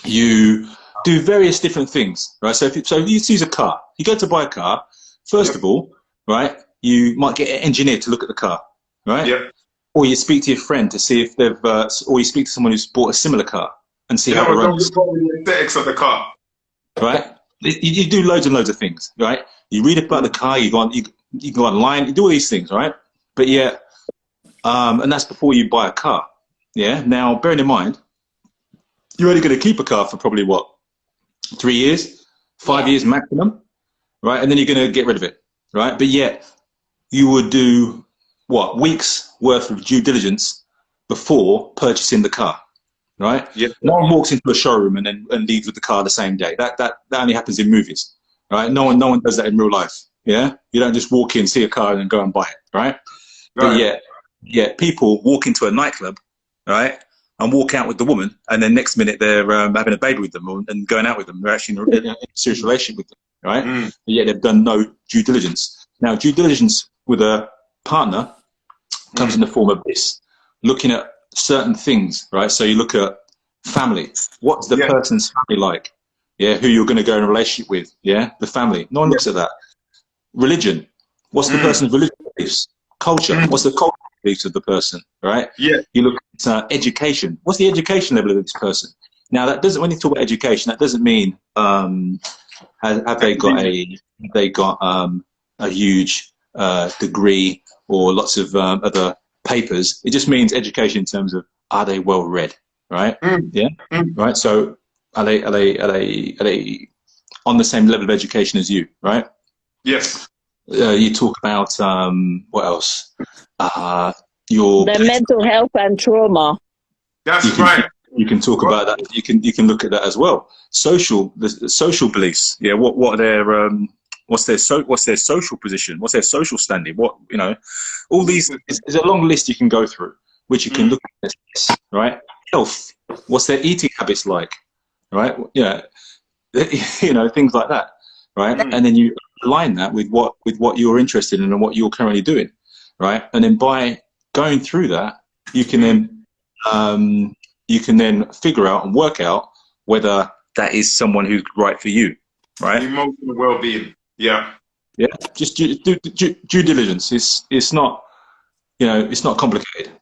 You do various different things, right? So if you use a car, you go to buy a car, first of all, right, you might get an engineer to look at the car, right? Yep. Or you speak to your friend to see if they've, or you speak to someone who's bought a similar car and see You how know, it don't runs. just call the aesthetics of the car. Right? You do loads and loads of things, right? You read about the car, you go online, you do all these things, right? But yeah, and that's before you buy a car. Yeah. Now, bearing in mind, you're only going to keep a car for probably what, 3 years, 5 years maximum, right? And then you're going to get rid of it, right? But yet, you would do what, weeks worth of due diligence before purchasing the car. Right? Yep. No one walks into a showroom and leaves with the car the same day. That only happens in movies, right? No one does that in real life. Yeah, you don't just walk in, see a car, and go and buy it, right? But yeah, people walk into a nightclub, right, and walk out with the woman, and then next minute they're having a baby with them and going out with them. They're actually in a serious relationship with them, right? But yet they've done no due diligence. Now, due diligence with a partner comes in the form of this: looking at certain things, right? So you look at family. What's the person's family like? Yeah, who you're going to go in a relationship with? Yeah, the family. No one looks at that. Religion. What's the person's religious beliefs? Culture. What's the cultural beliefs of the person? Right? Yeah. You look at education. What's the education level of this person? Now, that doesn't. When you talk about education, that doesn't mean have they got a huge degree or lots of other papers. It just means education in terms of, are they well read, right? Right. So are they on the same level of education as you, right? Yes. You talk about what else? Your The mental health and trauma. That's right. You can talk about that. You can look at that as well. The social beliefs. Yeah. What are their what's their social position? What's their social standing? What, you know, all these. There's a long list you can go through, which you can look at. Right. Health. What's their eating habits like? Right. Yeah. You know, things like that. Right. And then you align that with what you're interested in and what you're currently doing. Right. And then by going through that, you can then figure out and work out whether that is someone who's right for you. Right. Emotional well-being. Yeah. Yeah. Just due diligence. It's not, you know, it's not complicated.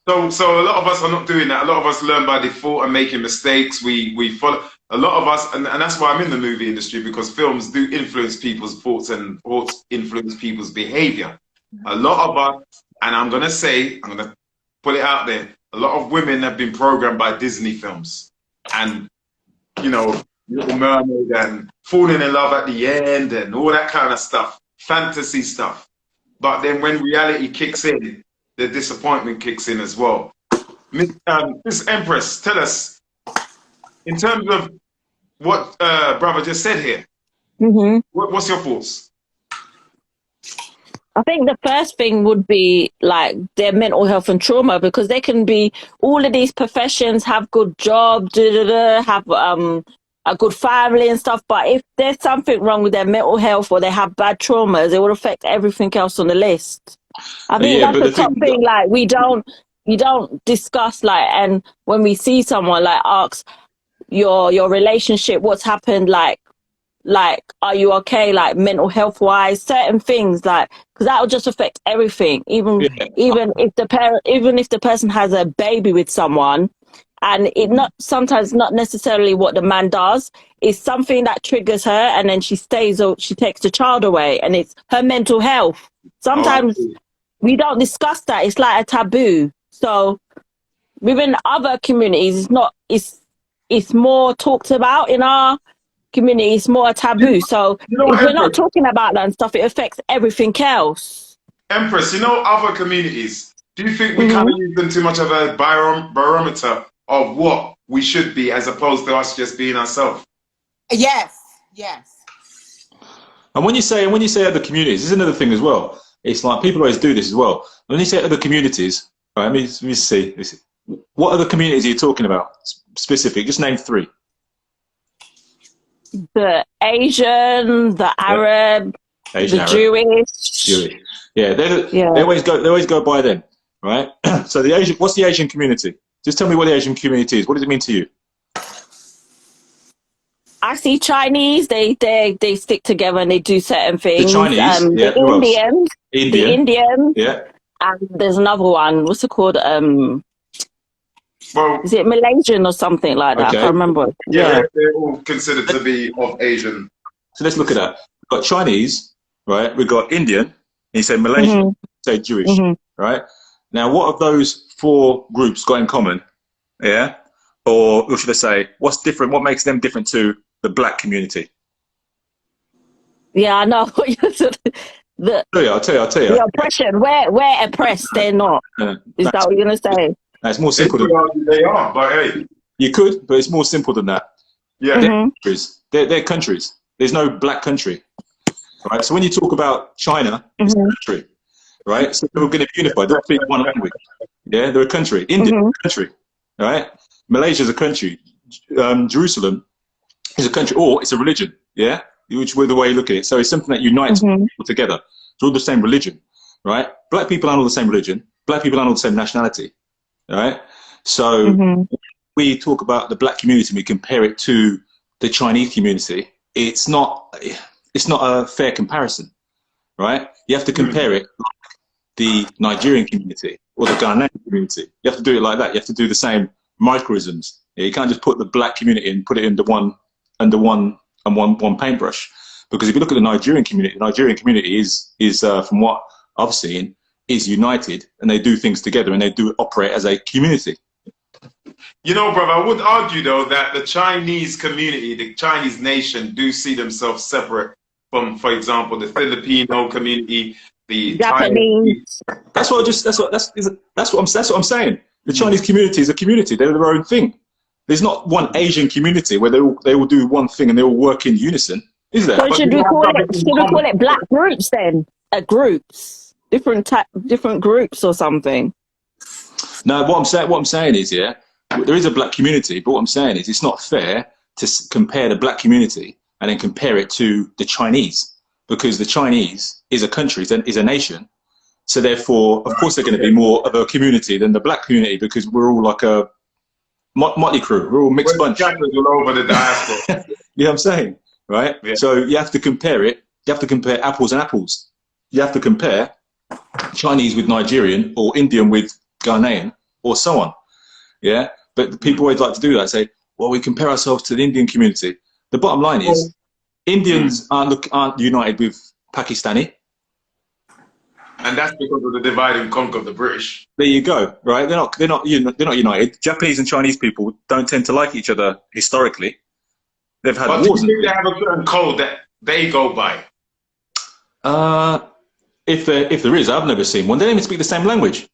So a lot of us are not doing that. A lot of us learn by default and making mistakes. We follow. A lot of us, and that's why I'm in the movie industry, because films do influence people's thoughts and thoughts influence people's behavior. A lot of us, and I'm going to put it out there, a lot of women have been programmed by Disney films. And, you know, Little Mermaid and falling in love at the end and all that kind of stuff, fantasy stuff. But then when reality kicks in, the disappointment kicks in as well. Miss Empress, tell us, in terms of what brother just said here, what's your thoughts? I think the first thing would be like their mental health and trauma, because they can be all of these professions, have good jobs, have a good family and stuff. But if there's something wrong with their mental health or they have bad traumas, it will affect everything else on the list. I think that's the top thing. Like you don't discuss, like, and when we see someone, like, ask your relationship, what's happened, like are you okay, like mental health wise, certain things, like, because that will just affect everything. Even if the person has a baby with someone and it not sometimes not necessarily what the man does. It's something that triggers her, and then she stays or she takes the child away, and it's her mental health. Sometimes we don't discuss that. It's like a taboo. So within other communities, it's not. It's more talked about. In our community, it's more a taboo. So if we're not talking about that and stuff, it affects everything else. Empress, you know, other communities, do you think we kind of use them too much of a barometer of what we should be as opposed to us just being ourselves? Yes. And when you say other communities, there's another thing as well. It's like people always do this as well. When you say other communities, right, let me see. What other communities are you talking about? Specific, just name 3. The Asian, the Arab, the Jewish. Yeah, they always go by them, right? So what's the Asian community? Just tell me what the Asian community is. What does it mean to you? I see Chinese. They stick together and they do certain things. The Chinese, the Indians, yeah. And there's another one. What's it called? Well, is it Malaysian or something like that? Okay. I can't remember. Yeah, they're all considered to be of Asian. So let's look at that. We've got Chinese, right? We've got Indian. And you say Malaysian, say Jewish, right? Now, what have those 4 groups got in common? Yeah, or should I say, what's different? What makes them different to the black community? Yeah, I know. I'll tell you. The oppression. We're oppressed. They're not. Is that what you're gonna say? No, it's more simple than that. They are, but hey. You could, but it's more simple than that. Yeah. They're countries. There's no black country. Right? So when you talk about China, it's a country. Right? So they're all going to be unified. They'll speak one language. Yeah, they're a country. India is a country. Right? Malaysia is a country. Jerusalem is a country, or it's a religion. Yeah? Which way the way you look at it. So it's something that unites people together. It's all the same religion. Right? Black people aren't all the same religion. Black people aren't all the same nationality. Right? So we talk about the black community and we compare it to the Chinese community. It's not a fair comparison, right? You have to compare it like the Nigerian community or the Ghanaian community. You have to do it like that. You have to do the same microisms. You can't just put the black community and put it under one paintbrush. Because if you look at the Nigerian community is from what I've seen, is united, and they do things together, and they do operate as a community. You know, brother, I would argue though that the Chinese community, the Chinese nation, do see themselves separate from, for example, the Filipino community, the Japanese. That's what I'm saying. The Chinese community is a community. They're their own thing. There's not one Asian community where they will do one thing and they all work in unison, is there? So should we call it black groups then? Groups. Different groups or something. No, what I'm saying is, yeah, there is a black community, but what I'm saying is it's not fair to compare the black community and then compare it to the Chinese, because the Chinese is a country, is a nation. So therefore, of course, they're going to be more of a community than the black community, because we're all like a motley crew. We're all mixed bunch. All over the diaspora. You know what I'm saying? Right? Yeah. So you have to compare it. You have to compare apples and apples. You have to compare Chinese with Nigerian, or Indian with Ghanaian, or so on. Yeah, but people always like to do that. Say, well, we compare ourselves to the Indian community. The bottom line is, Indians aren't united with Pakistani, and that's because of the divide and conquer of the British. There you go. Right? They're not united. Japanese and Chinese people don't tend to like each other historically. They've had wars. Do you think they have a certain code that they go by? If there is, I've never seen one. They don't even speak the same language.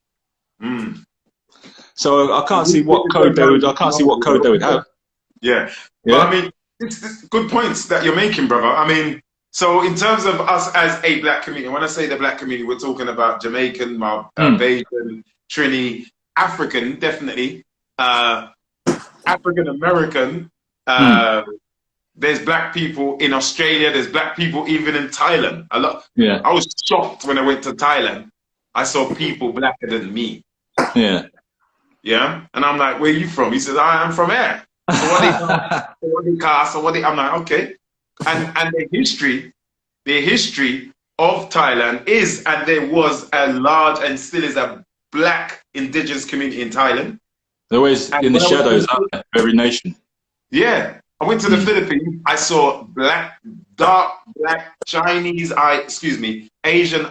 So I can't see what code they would. I can't see what code they would have. Yeah. But I mean, it's good points that you're making, brother. I mean, so in terms of us as a black community, when I say the black community, we're talking about Jamaican, Barbadian, Trini, African, definitely, African American. There's black people in Australia. There's black people even in Thailand. A lot. Yeah. I was shocked when I went to Thailand. I saw people blacker than me. Yeah. Yeah. And I'm like, where are you from? He says, I'm from here. So what they cast, so what they, I'm like, okay. And the history of Thailand is, and there was a large and still is a black indigenous community in Thailand. They're always And in the when I went to shadows, the- aren't they, of every nation. Yeah, I went to the Philippines. I saw dark black, Asian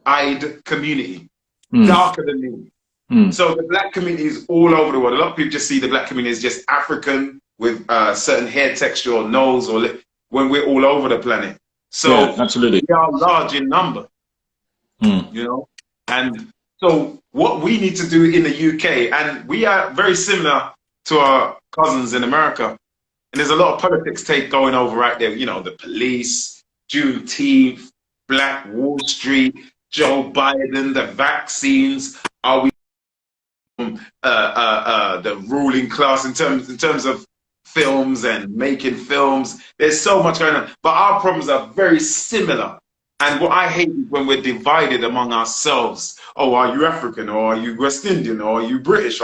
eyed community, Mm. darker than me. Mm. So the black community is all over the world. A lot of people just see the black community as just African with certain hair texture or nose or lip, when we're all over the planet. So Yeah, absolutely. we are large in number, Mm. you know. And so what we need to do in the UK, and we are very similar to our cousins in America, and there's a lot of politics going over right there. You know, the police, Juneteenth, Black Wall Street, Joe Biden, the vaccines. Are we the ruling class in terms of films and making films? There's so much going on, but our problems are very similar. And what I hate is when we're divided among ourselves. Oh, are you African, or are you West Indian, or are you British?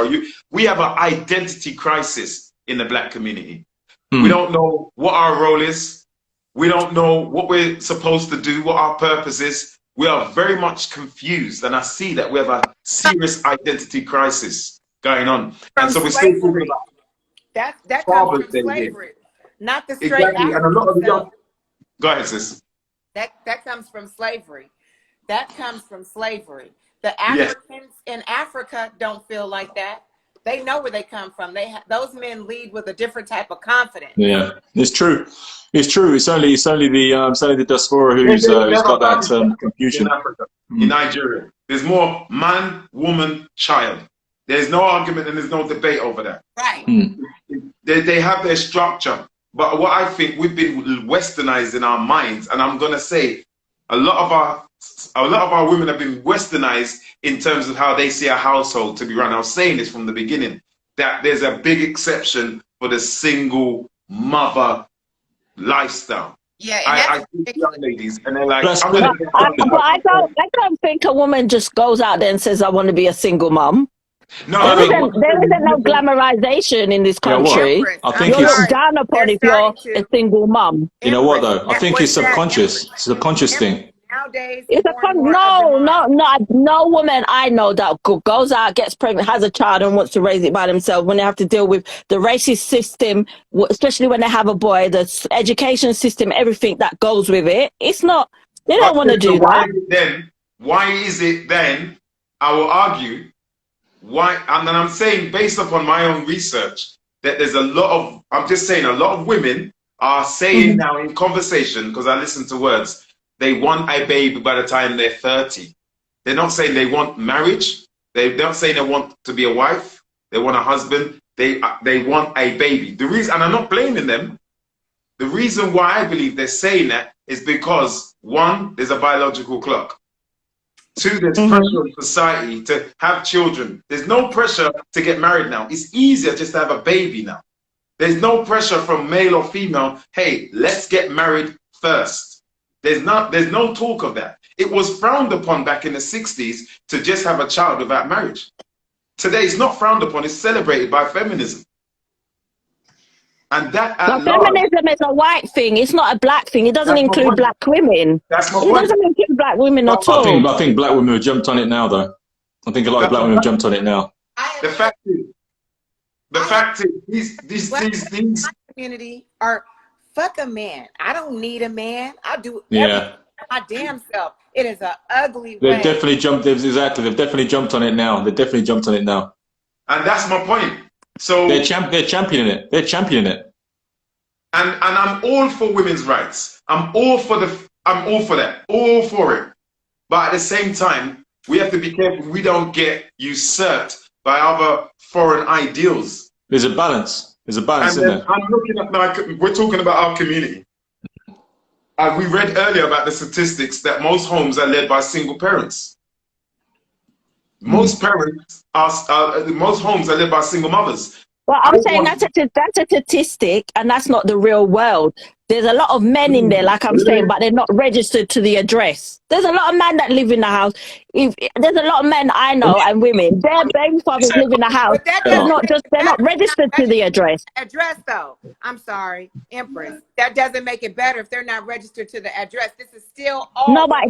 We have an identity crisis in the black community. We don't know what our role is. We don't know what we're supposed to do, what our purpose is. We are very much confused, and I see that we have a serious identity crisis going on. And so we're still talking about that comes Father's from Day slavery, not the straight exactly, and a lot of the African young. stuff. Go ahead, sis. That comes from slavery. That comes from slavery. The Yes. Africans in Africa don't feel like that. They know where they come from. Those men lead with a different type of confidence. Yeah, it's true. It's true. It's only the diaspora who's got that confusion. In Africa, in Nigeria, there's more man, woman, child. There's no argument and there's no debate over that. Right. They have their structure, but what I think we've been westernized in our minds, and I'm gonna say, a lot of our women have been westernized in terms of how they see a household to be run. I was saying this from the beginning, that there's a big exception for the single mother lifestyle. Yeah, I and see young ladies, and they're like, That's I'm good. gonna But I don't think a woman just goes out there and says, I want to be a single mum. no, There I isn't, there isn't no glamorization in this You know what? country. I think You're it's- looked down upon if you're a single mum. You know what though? I Empress, think it's what's that, subconscious. Empress? It's a subconscious thing. Nowadays, It's a more and more no woman I know that goes out, gets pregnant, has a child, and wants to raise it by themselves when they have to deal with the racist system, especially when they have a boy, the education system, everything that goes with it. It's not. They don't want to do that. Why is it then? I will argue why, and then I'm saying based upon my own research that there's a lot of. I'm just saying a lot of women are saying now in conversation, because I listen to words. They want a baby by the time they're 30. They're not saying they want marriage. They're not saying they want to be a wife. They want a husband. They want a baby. The reason, and I'm not blaming them. The reason why I believe they're saying that is because, one, there's a biological clock. Two, there's pressure in society to have children. There's no pressure to get married now. It's easier just to have a baby now. There's no pressure from male or female. Hey, let's get married first. There's no talk of that. It was frowned upon back in the 60s to just have a child without marriage. Today it's not frowned upon, it's celebrated by feminism. And that But feminism is a white thing, it's not a black thing. It doesn't That's my include point. black women. That's my It point. doesn't include black women at I all. think black women have jumped on it now though. I think a lot of black women have jumped on it now. The fact is, these community are fuck a man. I don't need a man. I'll do Yeah. everything my damn self. It is an ugly They've way. definitely jumped. They've definitely jumped on it now. They've definitely jumped on it now. and that's my point. So They're championing it. They're championing it. and I'm all for women's rights. I'm all for that. All for it. But at the same time, we have to be careful we don't get usurped by other foreign ideals. There's a balance. There's a balance And in then there. I'm looking at we're talking about our community. We read earlier about the statistics that most homes are led by single parents. Most parents most homes are led by single mothers. Well, I'm saying that's a statistic, and that's not the real world. There's a lot of men in there, like I'm saying, but they're not registered to the address. There's a lot of men that live in the house. There's a lot of men I know and women. Their baby fathers live in the house. But that They're not registered to the address. Address though. I'm sorry, Empress. That doesn't make it better if they're not registered to the address. This is still all. No, but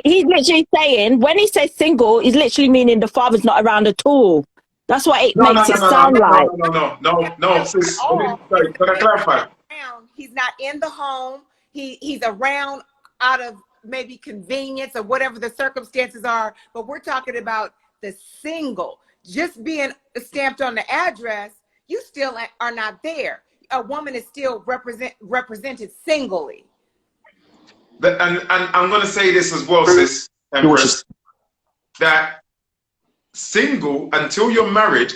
he's literally saying, when he says single, he's literally meaning the father's not around at all. That's what it No, no, makes no, it no, sound no, like. no, sis. Sorry, can I clarify? He's not in the home. He's around out of maybe convenience or whatever the circumstances are. But we're talking about the single. Just being stamped on the address, you still are not there. A woman is still represented singly. And I'm going to say this as well, sis, Empress, that single, until you're married,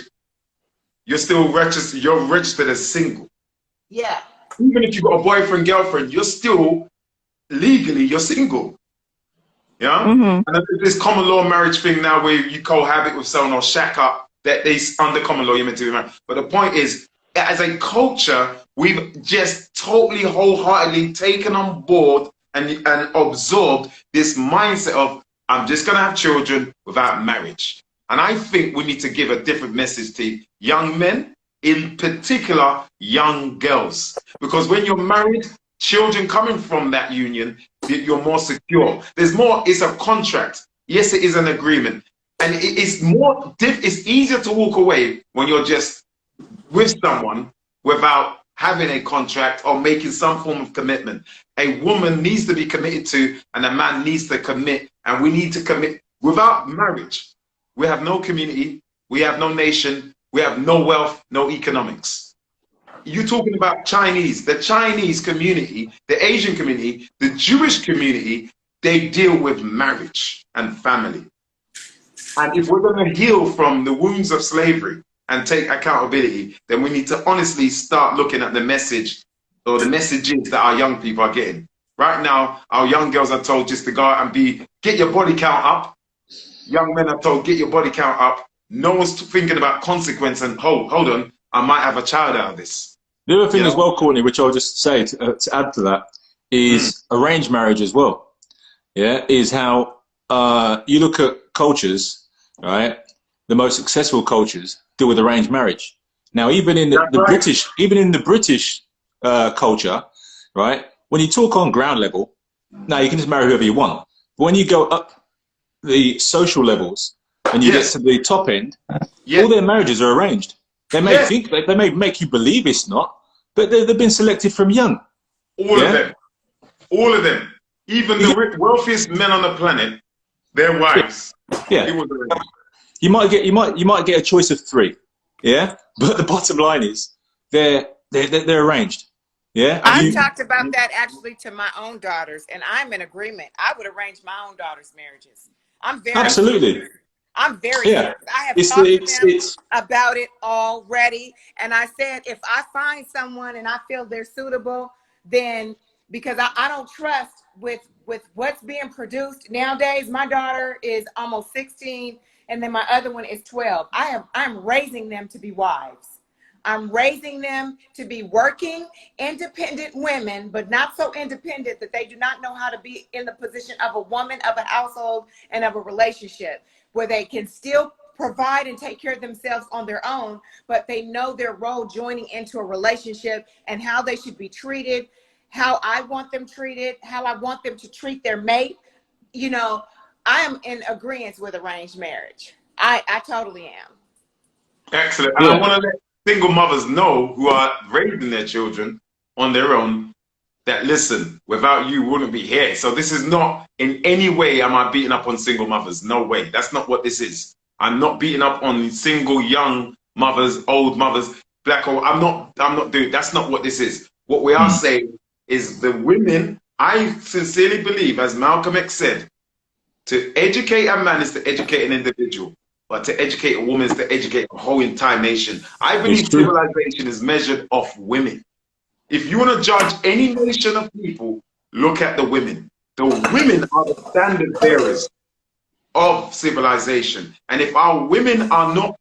you're still registered. You're registered as single. Yeah. Even if you've got a boyfriend, girlfriend, you're still legally you're single. Yeah. Mm-hmm. And this common law marriage thing now, where you cohabit with someone or shack up, that they under common law you're meant to be married. But the point is, as a culture, we've just totally wholeheartedly taken on board and absorbed this mindset of I'm just going to have children without marriage. And I think we need to give a different message to young men, in particular young girls, because when you're married, children coming from that union, you're more secure. There's more. It's a contract. Yes, it is an agreement, and it's more. It's easier to walk away when you're just with someone without having a contract or making some form of commitment. A woman needs to be committed to, and a man needs to commit, and we need to commit. Without marriage, we have no community, we have no nation, we have no wealth, no economics. You're talking about Chinese, the Chinese community, the Asian community, the Jewish community, they deal with marriage and family. And if we're going to heal from the wounds of slavery and take accountability, then we need to honestly start looking at the message or the messages that our young people are getting. Right now, our young girls are told just to go out and get your body count up. Young men are told, get your body count up. No one's thinking about consequence and hold on, I might have a child out of this. The other thing as well, Courtney, which I'll just say to add to that, is arranged marriage as well. Yeah, is how you look at cultures, right? The most successful cultures deal with arranged marriage. Now, even in the British culture, right? When you talk on ground level, now you can just marry whoever you want. But when you go up the social levels and you get to the top end, all their marriages are arranged. They may think they may make you believe it's not, but they've been selected from young. All of them, even the wealthiest men on the planet, their wives. Yeah, it was arranged. You might get a choice of 3. Yeah, but the bottom line is they're arranged. Yeah, I've talked about that actually to my own daughters, and I'm in agreement. I would arrange my own daughters' marriages. I'm very absolutely. I'm very serious. I have talked to them about it already, and I said if I find someone and I feel they're suitable, then because I don't trust with what's being produced nowadays. My daughter is almost 16, and then my other one is 12. I'm raising them to be wives. I'm raising them to be working, independent women, but not so independent that they do not know how to be in the position of a woman, of a household, and of a relationship, where they can still provide and take care of themselves on their own, but they know their role joining into a relationship and how they should be treated, how I want them treated, how I want them to treat their mate. You know, I am in agreement with arranged marriage. I totally am. Excellent. And I want to let single mothers know who are raising their children on their own that, listen, without you, we wouldn't be here. So this is not in any way am I beating up on single mothers. No way. That's not what this is. I'm not beating up on single young mothers, old mothers, black or I'm not doing. That's not what this is. What we are saying is the women. I sincerely believe, as Malcolm X said, to educate a man is to educate an individual. But to educate a woman is to educate a whole entire nation. I believe civilization is measured off women. If you want to judge any nation of people, look at the women. The women are the standard bearers of civilization. And if our women are not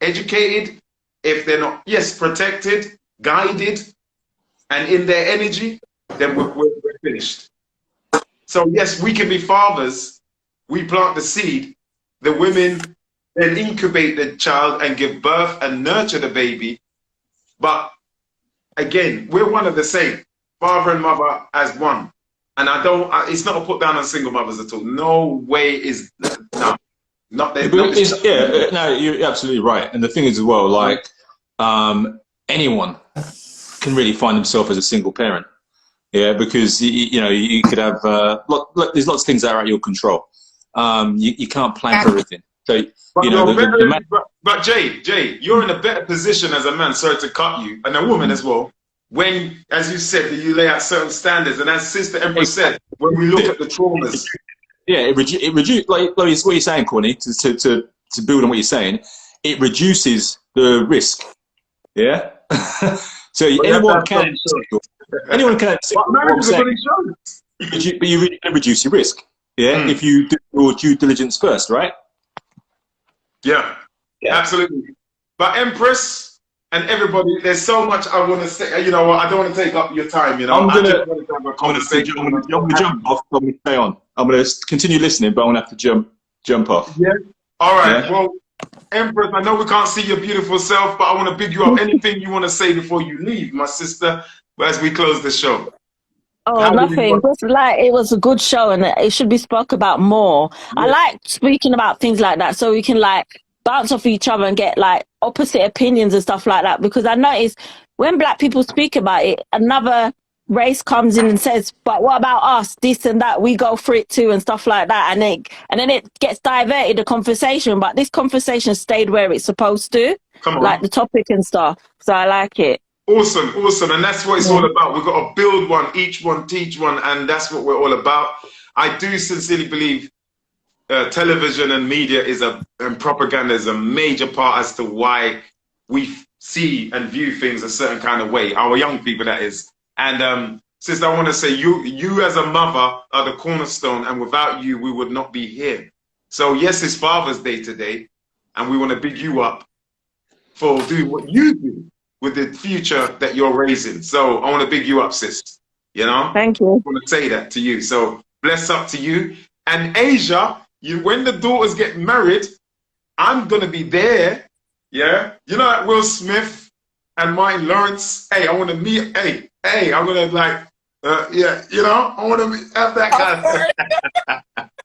educated, if they're not, protected, guided, and in their energy, then we're finished. So yes, we can be fathers. We plant the seed. The women then incubate the child and give birth and nurture the baby. But again, we're one of the same, father and mother as one. And it's not a put down on single mothers at all. No way is, no. Not their. But no, you're absolutely right. And the thing is as well, like anyone can really find himself as a single parent. Yeah, because you know you could have there's lots of things that are out of your control. You can't plan for everything. So But, you know, but Jay, you're in a better position as a man. Sorry to cut you, and a woman as well. When, as you said, that you lay out certain standards, and as Sister Empress said, when we look at the traumas. Yeah, it reduces, like what you're saying, Corny, to build on what you're saying, it reduces the risk. Yeah? So anyone can Marriage is a good insurance. but you really reduce your risk. Yeah? If you do your due diligence first, right? Yeah, absolutely. But Empress and everybody, there's so much I want to say. You know what? I don't want to take up your time. You know, I'm gonna jump off. I'm gonna stay on. I'm gonna continue listening, but I'm gonna have to jump off. Yeah. All right. Yeah. Well, Empress, I know we can't see your beautiful self, but I want to big you up. Anything you want to say before you leave, my sister, as we close the show? Oh, nothing. Just like it was a good show, and it should be spoke about more. Yeah. I like speaking about things like that, so we can like bounce off each other and get like opposite opinions and stuff like that. Because I notice when Black people speak about it, another race comes in and says, "But what about us? This and that. We go for it too," and stuff like that. And then it gets diverted, the conversation. But this conversation stayed where it's supposed to, like the topic and stuff. So I like it. Awesome, awesome. And that's what it's all about. We've got to build one, each one, teach one, and that's what we're all about. I do sincerely believe television and media and propaganda is a major part as to why we see and view things a certain kind of way. Our young people, that is. And sister, I want to say you as a mother are the cornerstone, and without you, we would not be here. So yes, it's Father's Day today, and we want to big you up for doing what you do with the future that you're raising. So I want to big you up, sis. You know? Thank you. I want to say that to you. So bless up to you. And Asia, when the daughters get married, I'm going to be there. Yeah? You know, like Will Smith and Martin Lawrence. Hey, I want to meet, hey, I'm going to like, yeah, you know, I want to have that kind of.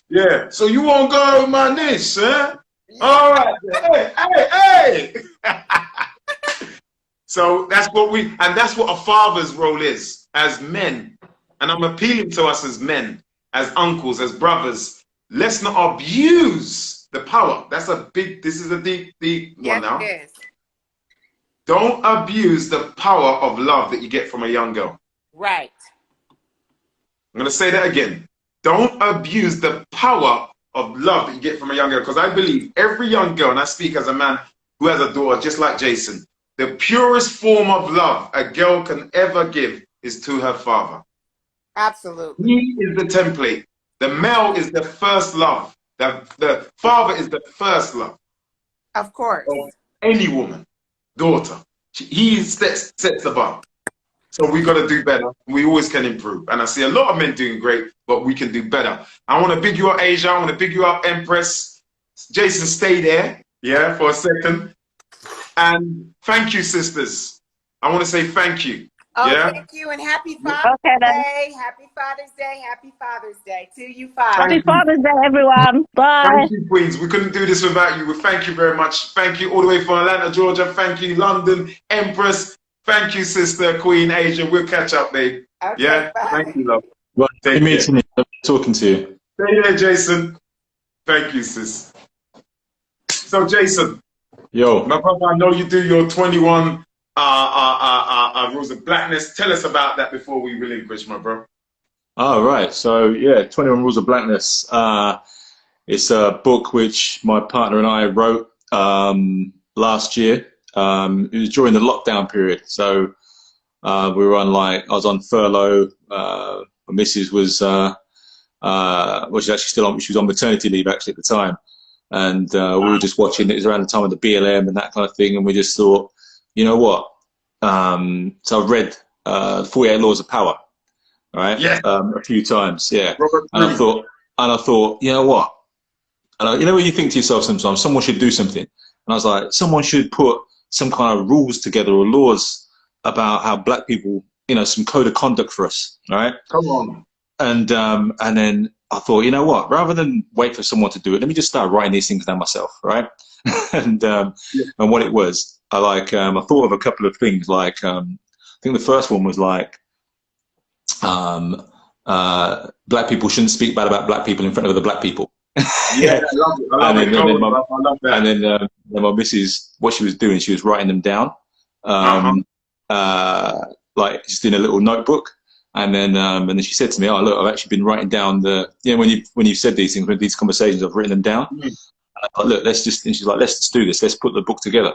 Yeah. So you won't go with my niece, huh? All right. Hey. So that's what that's what a father's role is as men. And I'm appealing to us as men, as uncles, as brothers. Let's not abuse the power. This is a deep one now. It is. Don't abuse the power of love that you get from a young girl. Right. I'm going to say that again. Don't abuse the power of love that you get from a young girl. Because I believe every young girl, and I speak as a man who has a daughter just like Jason, the purest form of love a girl can ever give is to her father. Absolutely. He is the template. The male is the first love. The father is the first love. Of course. Of any woman, daughter. He sets the bar. So we got to do better. We always can improve. And I see a lot of men doing great, but we can do better. I want to big you up, Asia. I want to big you up, Empress. Jason, stay there, yeah, for a second. And thank you, sisters. I want to say thank you. Oh, yeah? Thank you, and happy Father's Day. Happy Father's Day. Happy Father's Day to you, Father. Happy Father's Day, everyone. Bye. Thank you, Queens. We couldn't do this without you. Well, thank you very much. Thank you all the way from Atlanta, Georgia. Thank you, London, Empress. Thank you, sister, Queen, Asia. We'll catch up, babe. Okay, yeah? bye. Thank you, love. Well, meeting you. Talking to you. Stay there, Jason. Thank you, sis. So, Jason. Yo. My brother, I know you do your 21 Rules of Blackness. Tell us about that before we relinquish, my bro. Oh, right. So, yeah, 21 Rules of Blackness. It's a book which my partner and I wrote last year. It was during the lockdown period. So we were on I was on furlough. My missus was, well, she's actually still on, she was on maternity leave actually at the time. And we were just watching, it was around the time of the BLM and that kind of thing. And we just thought, you know what? So I've read 48 Laws of Power, right? Yeah. A few times, yeah. And I thought, you know what? And you know when you think to yourself sometimes, someone should do something. And I was like, someone should put some kind of rules together or laws about how black people, you know, some code of conduct for us, right? Come on. And then, I thought, you know what? Rather than wait for someone to do it, let me just start writing these things down myself, right? and what it was, I thought of a couple of things. Like I think the first one was like, black people shouldn't speak bad about black people in front of other black people. Yeah, I love it. I love that. And then my missus, what she was doing, she was writing them down, like just in a little notebook. And then she said to me, "Oh, look, I've actually been writing down when you said these things, when these conversations, I've written them down." And I thought, look, and she's like, let's just do this. Let's put the book together.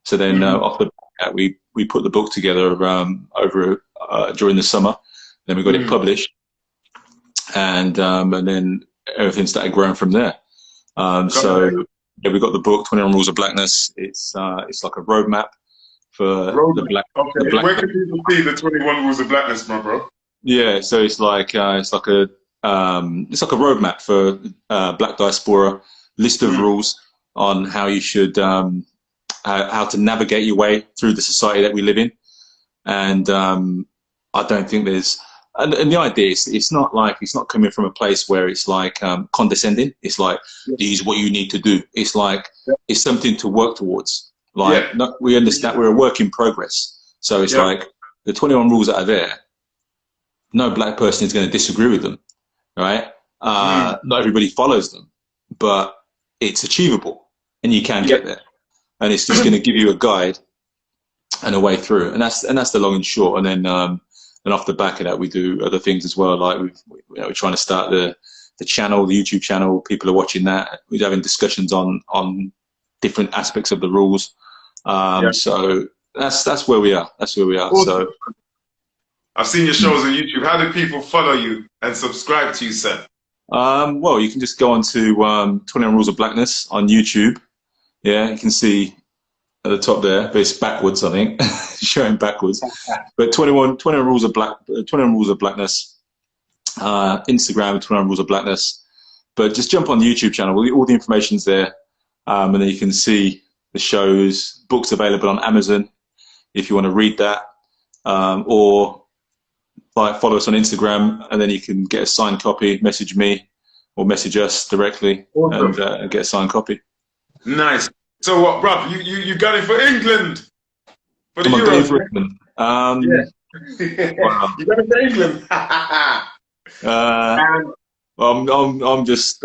So then off the bat, we put the book together over during the summer. Then we got it published, and then everything started growing from there. So yeah, we got the book 21 Rules of Blackness. It's like a roadmap for the black. Okay, where can people see the 21 Rules of Blackness, my bro? Yeah, so it's like a roadmap for Black diaspora, list of rules on how you should how to navigate your way through the society that we live in. And I don't think there's and the idea is it's not coming from a place where it's like condescending. It's like this is what you need to do. It's like it's something to work towards. Like we understand we're a work in progress. So it's like the 21 rules that are there, no black person is going to disagree with them, right? Not everybody follows them, but it's achievable and you can get there. And it's just going to give you a guide and a way through. And that's the long and short. And then off the back of that, we do other things as well. Like we're trying to start the channel, the YouTube channel. People are watching that. We're having discussions on different aspects of the rules. So that's where we are. That's where we are. Awesome. So I've seen your shows on YouTube. How do people follow you and subscribe to you, sir? Well, you can just go on to 21 Rules of Blackness on YouTube. Yeah, you can see at the top there, but it's backwards, I think, showing backwards. But 21 Rules of Blackness, Instagram, 21 Rules of Blackness. But just jump on the YouTube channel. All the information's there, and then you can see the shows, books available on Amazon if you want to read that, or like follow us on Instagram, and then you can get a signed copy. Message me or message us directly and get a signed copy. Nice. So what, bruv? You got it for England for the Euros? For England. Wow. You got it for England. I'm just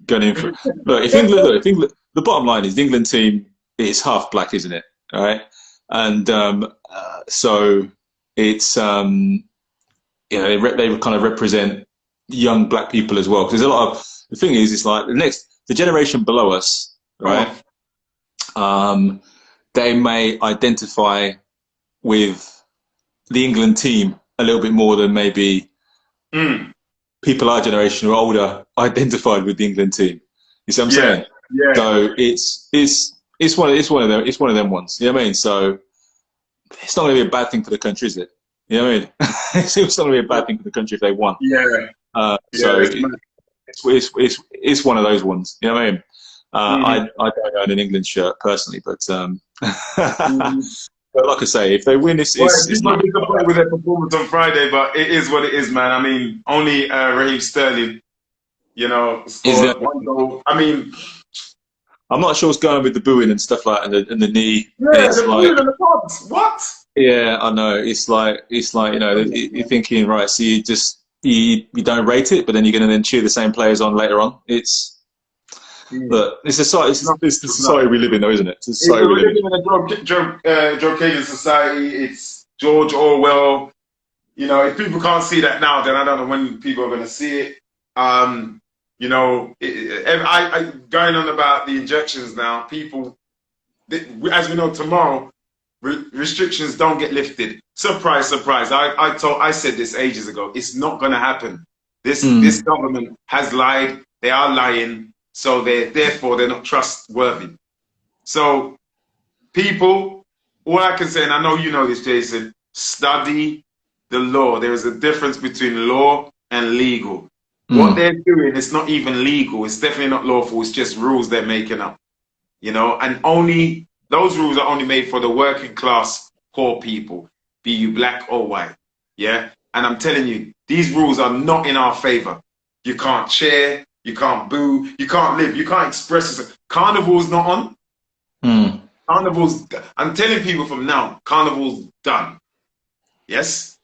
going in for. If England, the bottom line is the England team is half black, isn't it? All right, and so it's they kind of represent young black people as well. Because there's a lot of the thing is, it's like the generation below us, right? They may identify with the England team a little bit more than maybe people our generation or older identified with the England team. You see what I'm saying? Yeah. So it's one of them ones. You know what I mean? So it's not going to be a bad thing for the country, is it? You know what I mean? It's not going to be a bad thing for the country if they won. Yeah. So it's one of those ones. You know what I mean? I don't own an England shirt personally, but but like I say, if they win, it's not disappointed with their performance on Friday, but it is what it is, man. I mean, only Raheem Sterling, scored one goal. I mean, I'm not sure what's going on with the booing and stuff like that, and the knee. Yeah, the booing and the pods. What? Yeah, I know. It's like you're thinking, right? So you don't rate it, but then you're going to then cheer the same players on later on. But it's the society we live in, though, isn't it? It's the society we live in. Joe Kagan society. It's George Orwell. If people can't see that now, then I don't know when people are going to see it. I going on about the injections now. People, as we know, tomorrow restrictions don't get lifted. Surprise, surprise. I said this ages ago. It's not going to happen. This government has lied. They are lying. So therefore they're not trustworthy. So people, all I can say, and I know you know this, Jason, study the law. There is a difference between law and legal. What they're doing is not even legal. It's definitely not lawful. It's just rules they're making up. And only those rules are only made for the working class poor people, be you black or white. Yeah. And I'm telling you, these rules are not in our favor. You can't cheer. You can't boo. You can't live. You can't express yourself. Carnival's not on. Carnival's. I'm telling people from now, Carnival's done. Yes?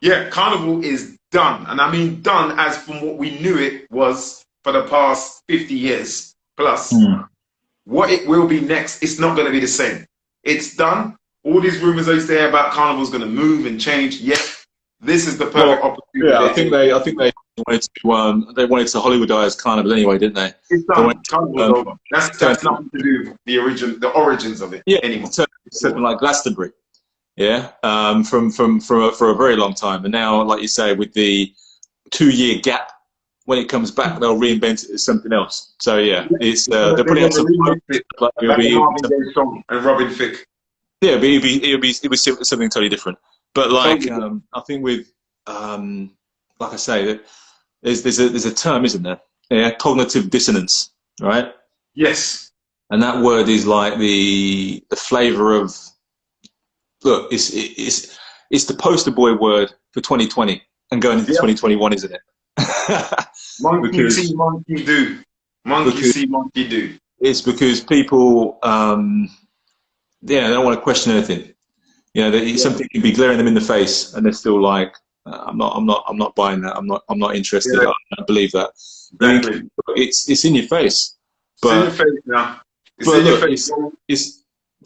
Yeah, Carnival is done. And I mean done as from what we knew it was for the past 50 years plus. What it will be next, it's not going to be the same. It's done. All these rumors I used to hear about Carnival's going to move and change. Yes, this is the perfect opportunity. Yeah, I think they wanted to Hollywoodize Carnival anyway, didn't they? It's done. Carnival's over. That's nothing to do with the origins of it anymore. Something like Glastonbury. Yeah, for a very long time, and now, like you say, with the 2-year gap, when it comes back, they'll reinvent it as something else. So yeah, it's they're putting out some and Robin Thicke. Yeah, it'll be something totally different. But like I think with like I say, that there's a term, isn't there? Yeah, cognitive dissonance, right? Yes. And that word is like the flavour of. Look, it's the poster boy word for 2020 and going into 2021, isn't it? Monkey see, monkey do. Monkey see, monkey do. It's because people, they don't want to question anything. You know, something can be glaring them in the face, and they're still like, I'm not buying that. I'm not interested. I don't believe that. Exactly. It's in your face. But, it's in your face now.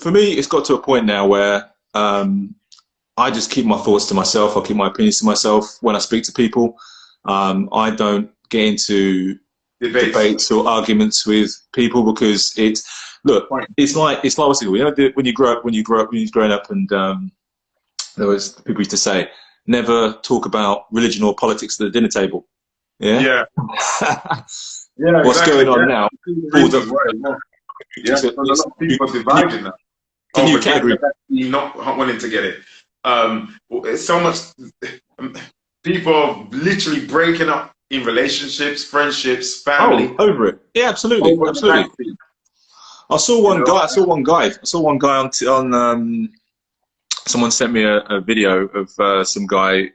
For me, it's got to a point now where. I just keep my thoughts to myself. I keep my opinions to myself when I speak to people. I don't get into debates or arguments with people because it's like what's it called? You know, when you grow up, when you've grown up, and there was people used to say, never talk about religion or politics at the dinner table. Yeah. Yeah. What's going on now? There's a lot of people divided now. New category. Not wanting to get it. So much. People are literally breaking up in relationships, friendships, family. Oh, over it. Yeah, absolutely. I saw one guy on. Someone sent me a video of some guy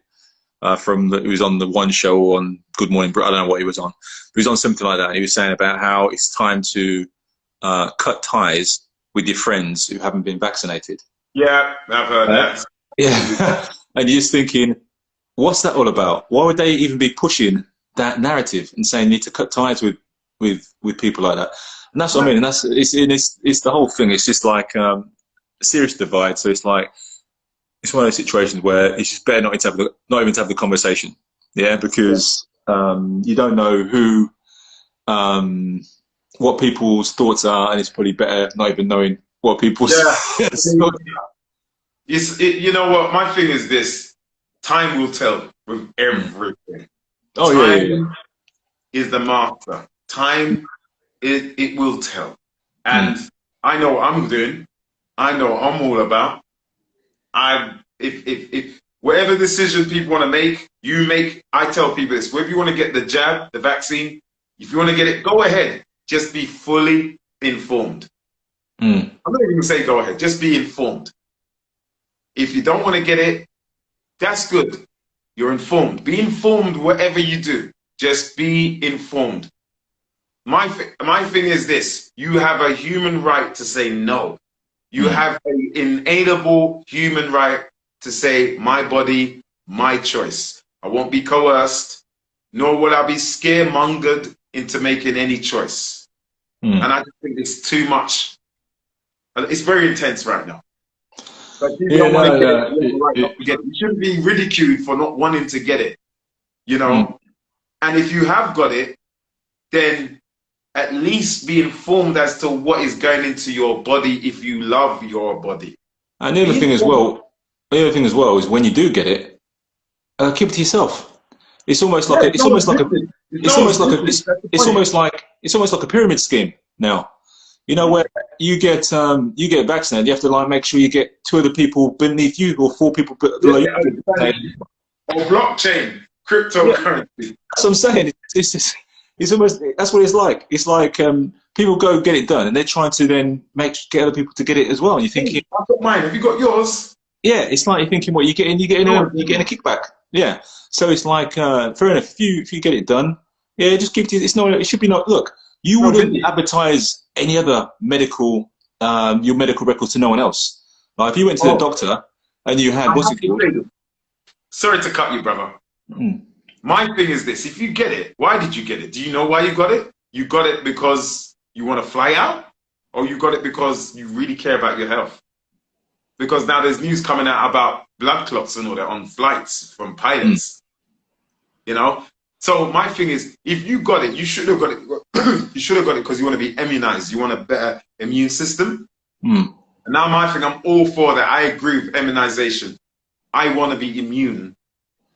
who was on the One Show on Good Morning Britain. I don't know what he was on. He was on something like that. He was saying about how it's time to cut ties with your friends who haven't been vaccinated. Yeah, I've heard that. Yeah, and you're just thinking, what's that all about? Why would they even be pushing that narrative and saying you need to cut ties with people like that? And that's what I mean. And it's the whole thing. It's just like a serious divide. So it's like it's one of those situations where it's just better not even to have the conversation. Yeah, because you don't know who. What people's thoughts are, and it's probably better not even knowing what people's. You know what? My thing is this: time will tell with everything. Time is the master. Time, it will tell. And I know what I'm doing. I know what I'm all about. If whatever decision people want to make, you make. I tell people this: whether you want to get the jab, the vaccine, if you want to get it, go ahead. Just be fully informed. I'm not even going to say go ahead. Just be informed. If you don't want to get it, that's good. You're informed. Be informed whatever you do. Just be informed. My thing is this. You have a human right to say no. You have an inalienable human right to say my body, my choice. I won't be coerced, nor will I be scaremongered into making any choice. And I just think it's too much. It's very intense right now. But you don't want to get it. You shouldn't be ridiculed for not wanting to get it. You know? And if you have got it, then at least be informed as to what is going into your body if you love your body. And the other thing as well is when you do get it, keep it to yourself. It's almost like a pyramid scheme now. You know, where you get vaccinated, you have to like make sure you get 2 other people beneath you or 4 people below you. Or blockchain, cryptocurrency. That's what I'm saying. It's almost, that's what it's like. It's like people go get it done and they're trying to then get other people to get it as well. And you're thinking, I've got mine. Have you got yours? Yeah, it's like you're thinking, what you're getting a kickback. Yeah. So it's like, fair enough, if you get it done, Yeah, just give it. It's no. It should be not. Look, you No, wouldn't really. advertise any other medical, your medical records to no one else. Like if you went to the Oh. doctor and you had I what's have it to called? say this. Sorry to cut you, brother. Mm. My thing is this: if you get it, why did you get it? Do you know why you got it? You got it because you want to fly out, or you got it because you really care about your health? Because now there's news coming out about blood clots and all that on flights from pilots. You know. So my thing is, if you got it, you should have got it. You should have got it because you want to be immunized. You want a better immune system. Mm. And now my thing, I'm all for that. I agree with immunization. I want to be immune.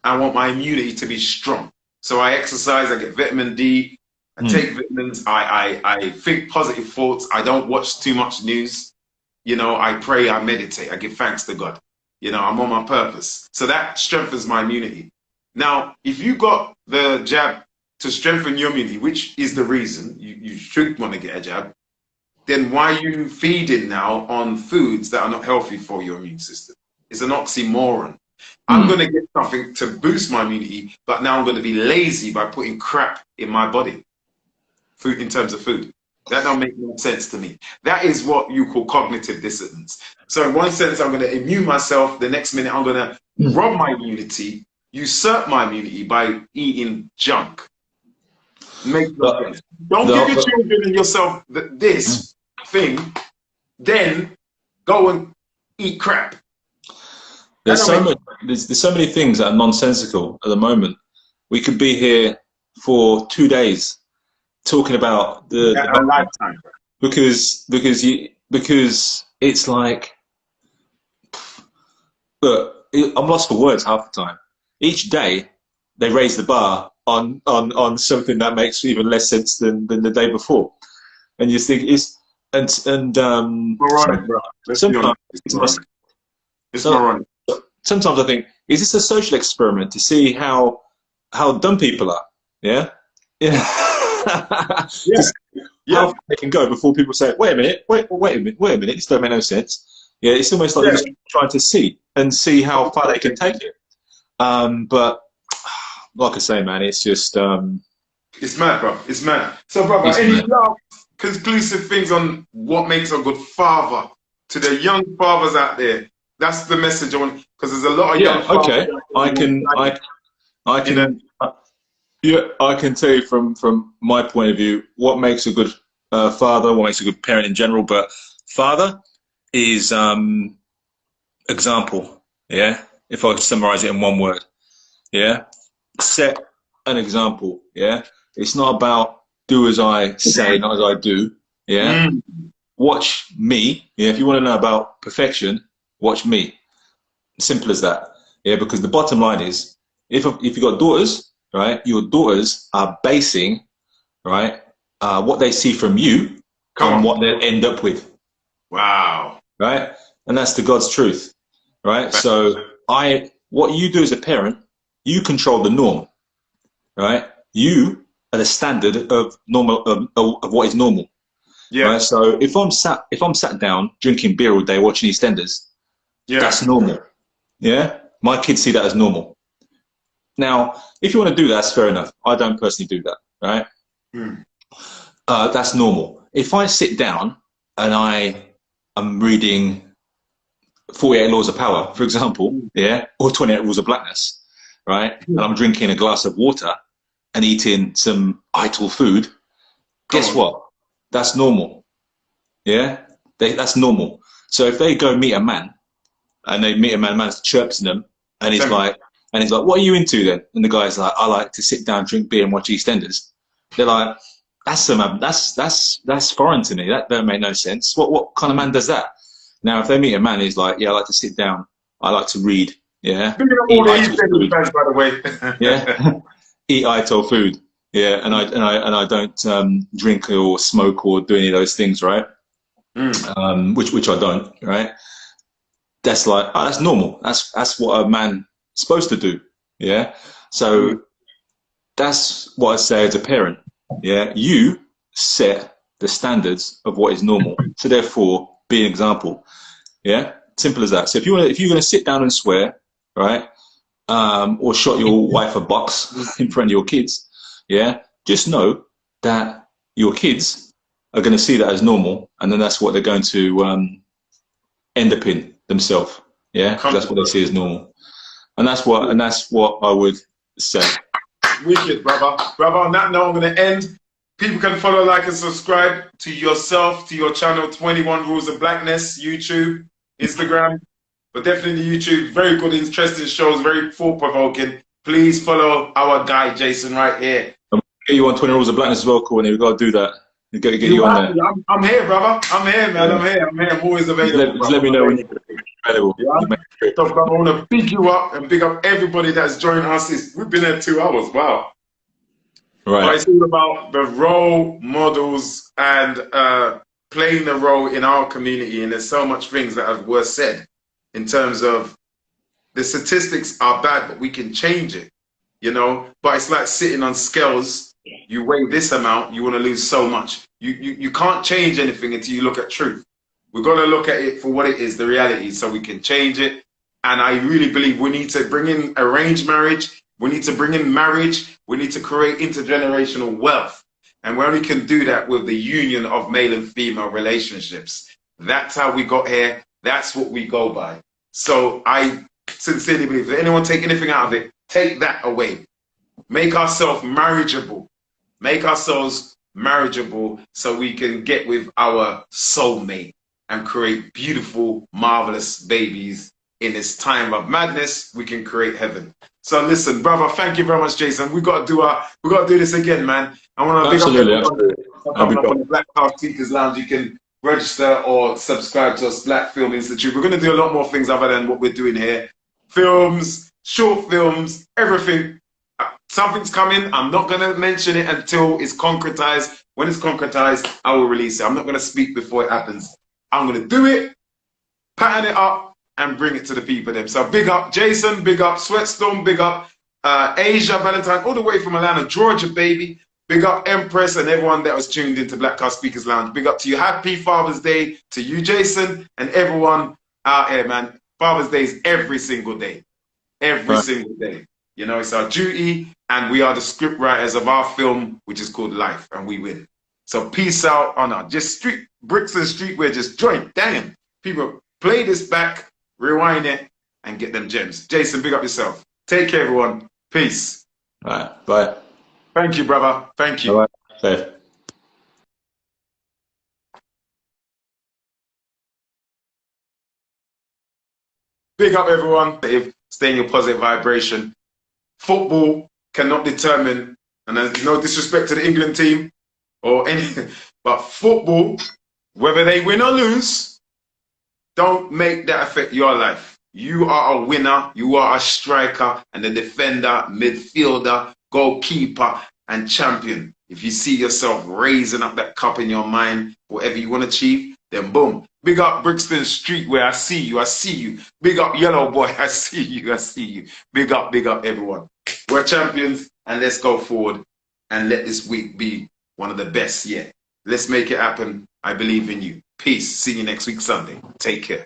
I want my immunity to be strong. So I exercise, I get vitamin D, I take vitamins, I think positive thoughts, I don't watch too much news. You know, I pray, I meditate, I give thanks to God. You know, I'm on my purpose. So that strengthens my immunity. Now, if you got the jab to strengthen your immunity, which is the reason you should want to get a jab, then why are you feeding now on foods that are not healthy for your immune system? It's an oxymoron. I'm going to get something to boost my immunity, but now I'm going to be lazy by putting crap in my body. Food in terms of food. That don't make no sense to me. That is what you call cognitive dissonance. So in one sense, I'm going to immune myself. The next minute, I'm going to rob my immunity, usurp my immunity by eating junk. Make no sense. Don't give your children and yourself this thing, then go and eat crap. There's so many things that are nonsensical at the moment. We could be here for 2 days talking about a lifetime. because it's like, look, I'm lost for words half the time. Each day they raise the bar on something that makes even less sense than the day before, and you think it's moronic, bro. Let's be honest. It's moronic. It's moronic. Sometimes I think, is this a social experiment to see how dumb people are? Yeah, yeah. How far they can go before people say, wait a minute, wait a minute, this don't make no sense. Yeah, it's almost like they're just trying to see how far they can take it. But like I say, man, it's just it's mad, bro. It's mad. So, brother, any last conclusive things on what makes a good father to the young fathers out there? That's the message I want, because there's a lot of young fathers. Okay, I can tell you from my point of view what makes a good father, what makes a good parent in general. But father is example. Yeah, if I could summarize it in one word. Yeah, set an example. Yeah, it's not about do as I say, not as I do. Yeah, watch me. Yeah, if you want to know about perfection, watch me. Simple as that. Yeah, because the bottom line is, if you've got daughters, right, your daughters are basing, right, what they see from you on what they'll end up with. Wow. Right, and that's the God's truth. Right. So what you do as a parent, you control the norm. Right. You are the standard of normal of what is normal. Yeah. Right? So if I'm sat down drinking beer all day watching EastEnders, that's normal. Yeah. My kids see that as normal. Now, if you want to do that, that's fair enough. I don't personally do that. Right. That's normal. If I sit down and I'm reading 48 Laws of Power, for example, or 28 Rules of Blackness, right? And I'm drinking a glass of water and eating some idle food. Guess what? That's normal. Yeah, that's normal. So if they go meet a man, and they meet a man chirps them, and he's like, "What are you into then?" And the guy's like, "I like to sit down, drink beer, and watch EastEnders." They're like, "That's foreign to me. That don't make no sense. What kind of man does that?" Now, if they meet a man, he's like, "Yeah, I like to sit down. I like to read. Yeah, all the EastEnders fans, by the way. Yeah, eat idle food. Yeah, and I don't drink or smoke or do any of those things, right? Which I don't, right? That's like, that's normal. That's what a man's supposed to do. Yeah. So that's what I say as a parent. Yeah, you set the standards of what is normal. So therefore, be an example. Yeah, simple as that. So if you're going to sit down and swear, right, or shot your wife a box in front of your kids, yeah, just know that your kids are going to see that as normal, and then that's what they're going to end up in themselves. Yeah, 'cause that's what they see as normal, and that's what I would say. Wicked, brother. Brother, on that note, I'm going to end. People can follow, like, and subscribe to yourself, to your channel, 21 Rules of Blackness, YouTube, Instagram, but definitely YouTube. Very good, interesting shows, very thought-provoking. Please follow our guy, Jason, right here. I'm gonna get you on 20 Rules of Blackness as well, Courtney. We've got to do that. We've got to get you on there. I'm here, brother. I'm here, man. I'm here. I'm always available. Just let me know when you're available. Yeah. So, brother, I want to big you up and big up everybody that's joined us. We've been here 2 hours. Wow. Right. But it's all about the role models and playing the role in our community. And there's so much things that were said in terms of the statistics are bad, but we can change it, you know. But it's like sitting on scales. You weigh this amount, you want to lose so much. You can't change anything until you look at truth. We've got to look at it for what it is, the reality, so we can change it. And I really believe we need to bring in arranged marriage. We need to bring in marriage. We need to create intergenerational wealth. And we only can do that with the union of male and female relationships. That's how we got here. That's what we go by. So I sincerely believe, if anyone take anything out of it, take that away. Make ourselves marriageable. Make ourselves marriageable so we can get with our soulmate and create beautiful, marvelous babies. In this time of madness, we can create heaven. So listen, brother, thank you very much, Jason. We got to do this again, man. I want to big up everyone on the Black Card Seekers Lounge. You can register or subscribe to us, Black Film Institute. We're going to do a lot more things other than what we're doing here. Films, short films, everything. Something's coming. I'm not going to mention it until it's concretized. When it's concretized, I will release it. I'm not going to speak before it happens. I'm going to do it, pattern it up, and bring it to the people them. So big up Jason, big up Sweatstorm, big up Asia Valentine, all the way from Atlanta, Georgia, baby. Big up Empress and everyone that was tuned into Black Card Speakers Lounge. Big up to you. Happy Father's Day to you, Jason, and everyone out here, man. Father's Day is every single day. Every single day. You know, it's our duty, and we are the script writers of our film, which is called Life, and we win. So peace out on our just street bricks and streetwear, just joint. Damn. People, play this back, rewind it, and get them gems. Jason, big up yourself. Take care, everyone. Peace. All right. Bye. Thank you, brother. Thank you. Bye. Big up, everyone. Stay in your positive vibration. Football cannot determine, and there's no disrespect to the England team or anything, but football, whether they win or lose, don't make that affect your life. You are a winner. You are a striker and a defender, midfielder, goalkeeper, and champion. If you see yourself raising up that cup in your mind, whatever you want to achieve, then boom. Big up Brixton Street where I see you, I see you. Big up Yellow Boy, I see you, I see you. Big up everyone. We're champions, and let's go forward and let this week be one of the best yet. Let's make it happen. I believe in you. Peace. See you next week Sunday. Take care.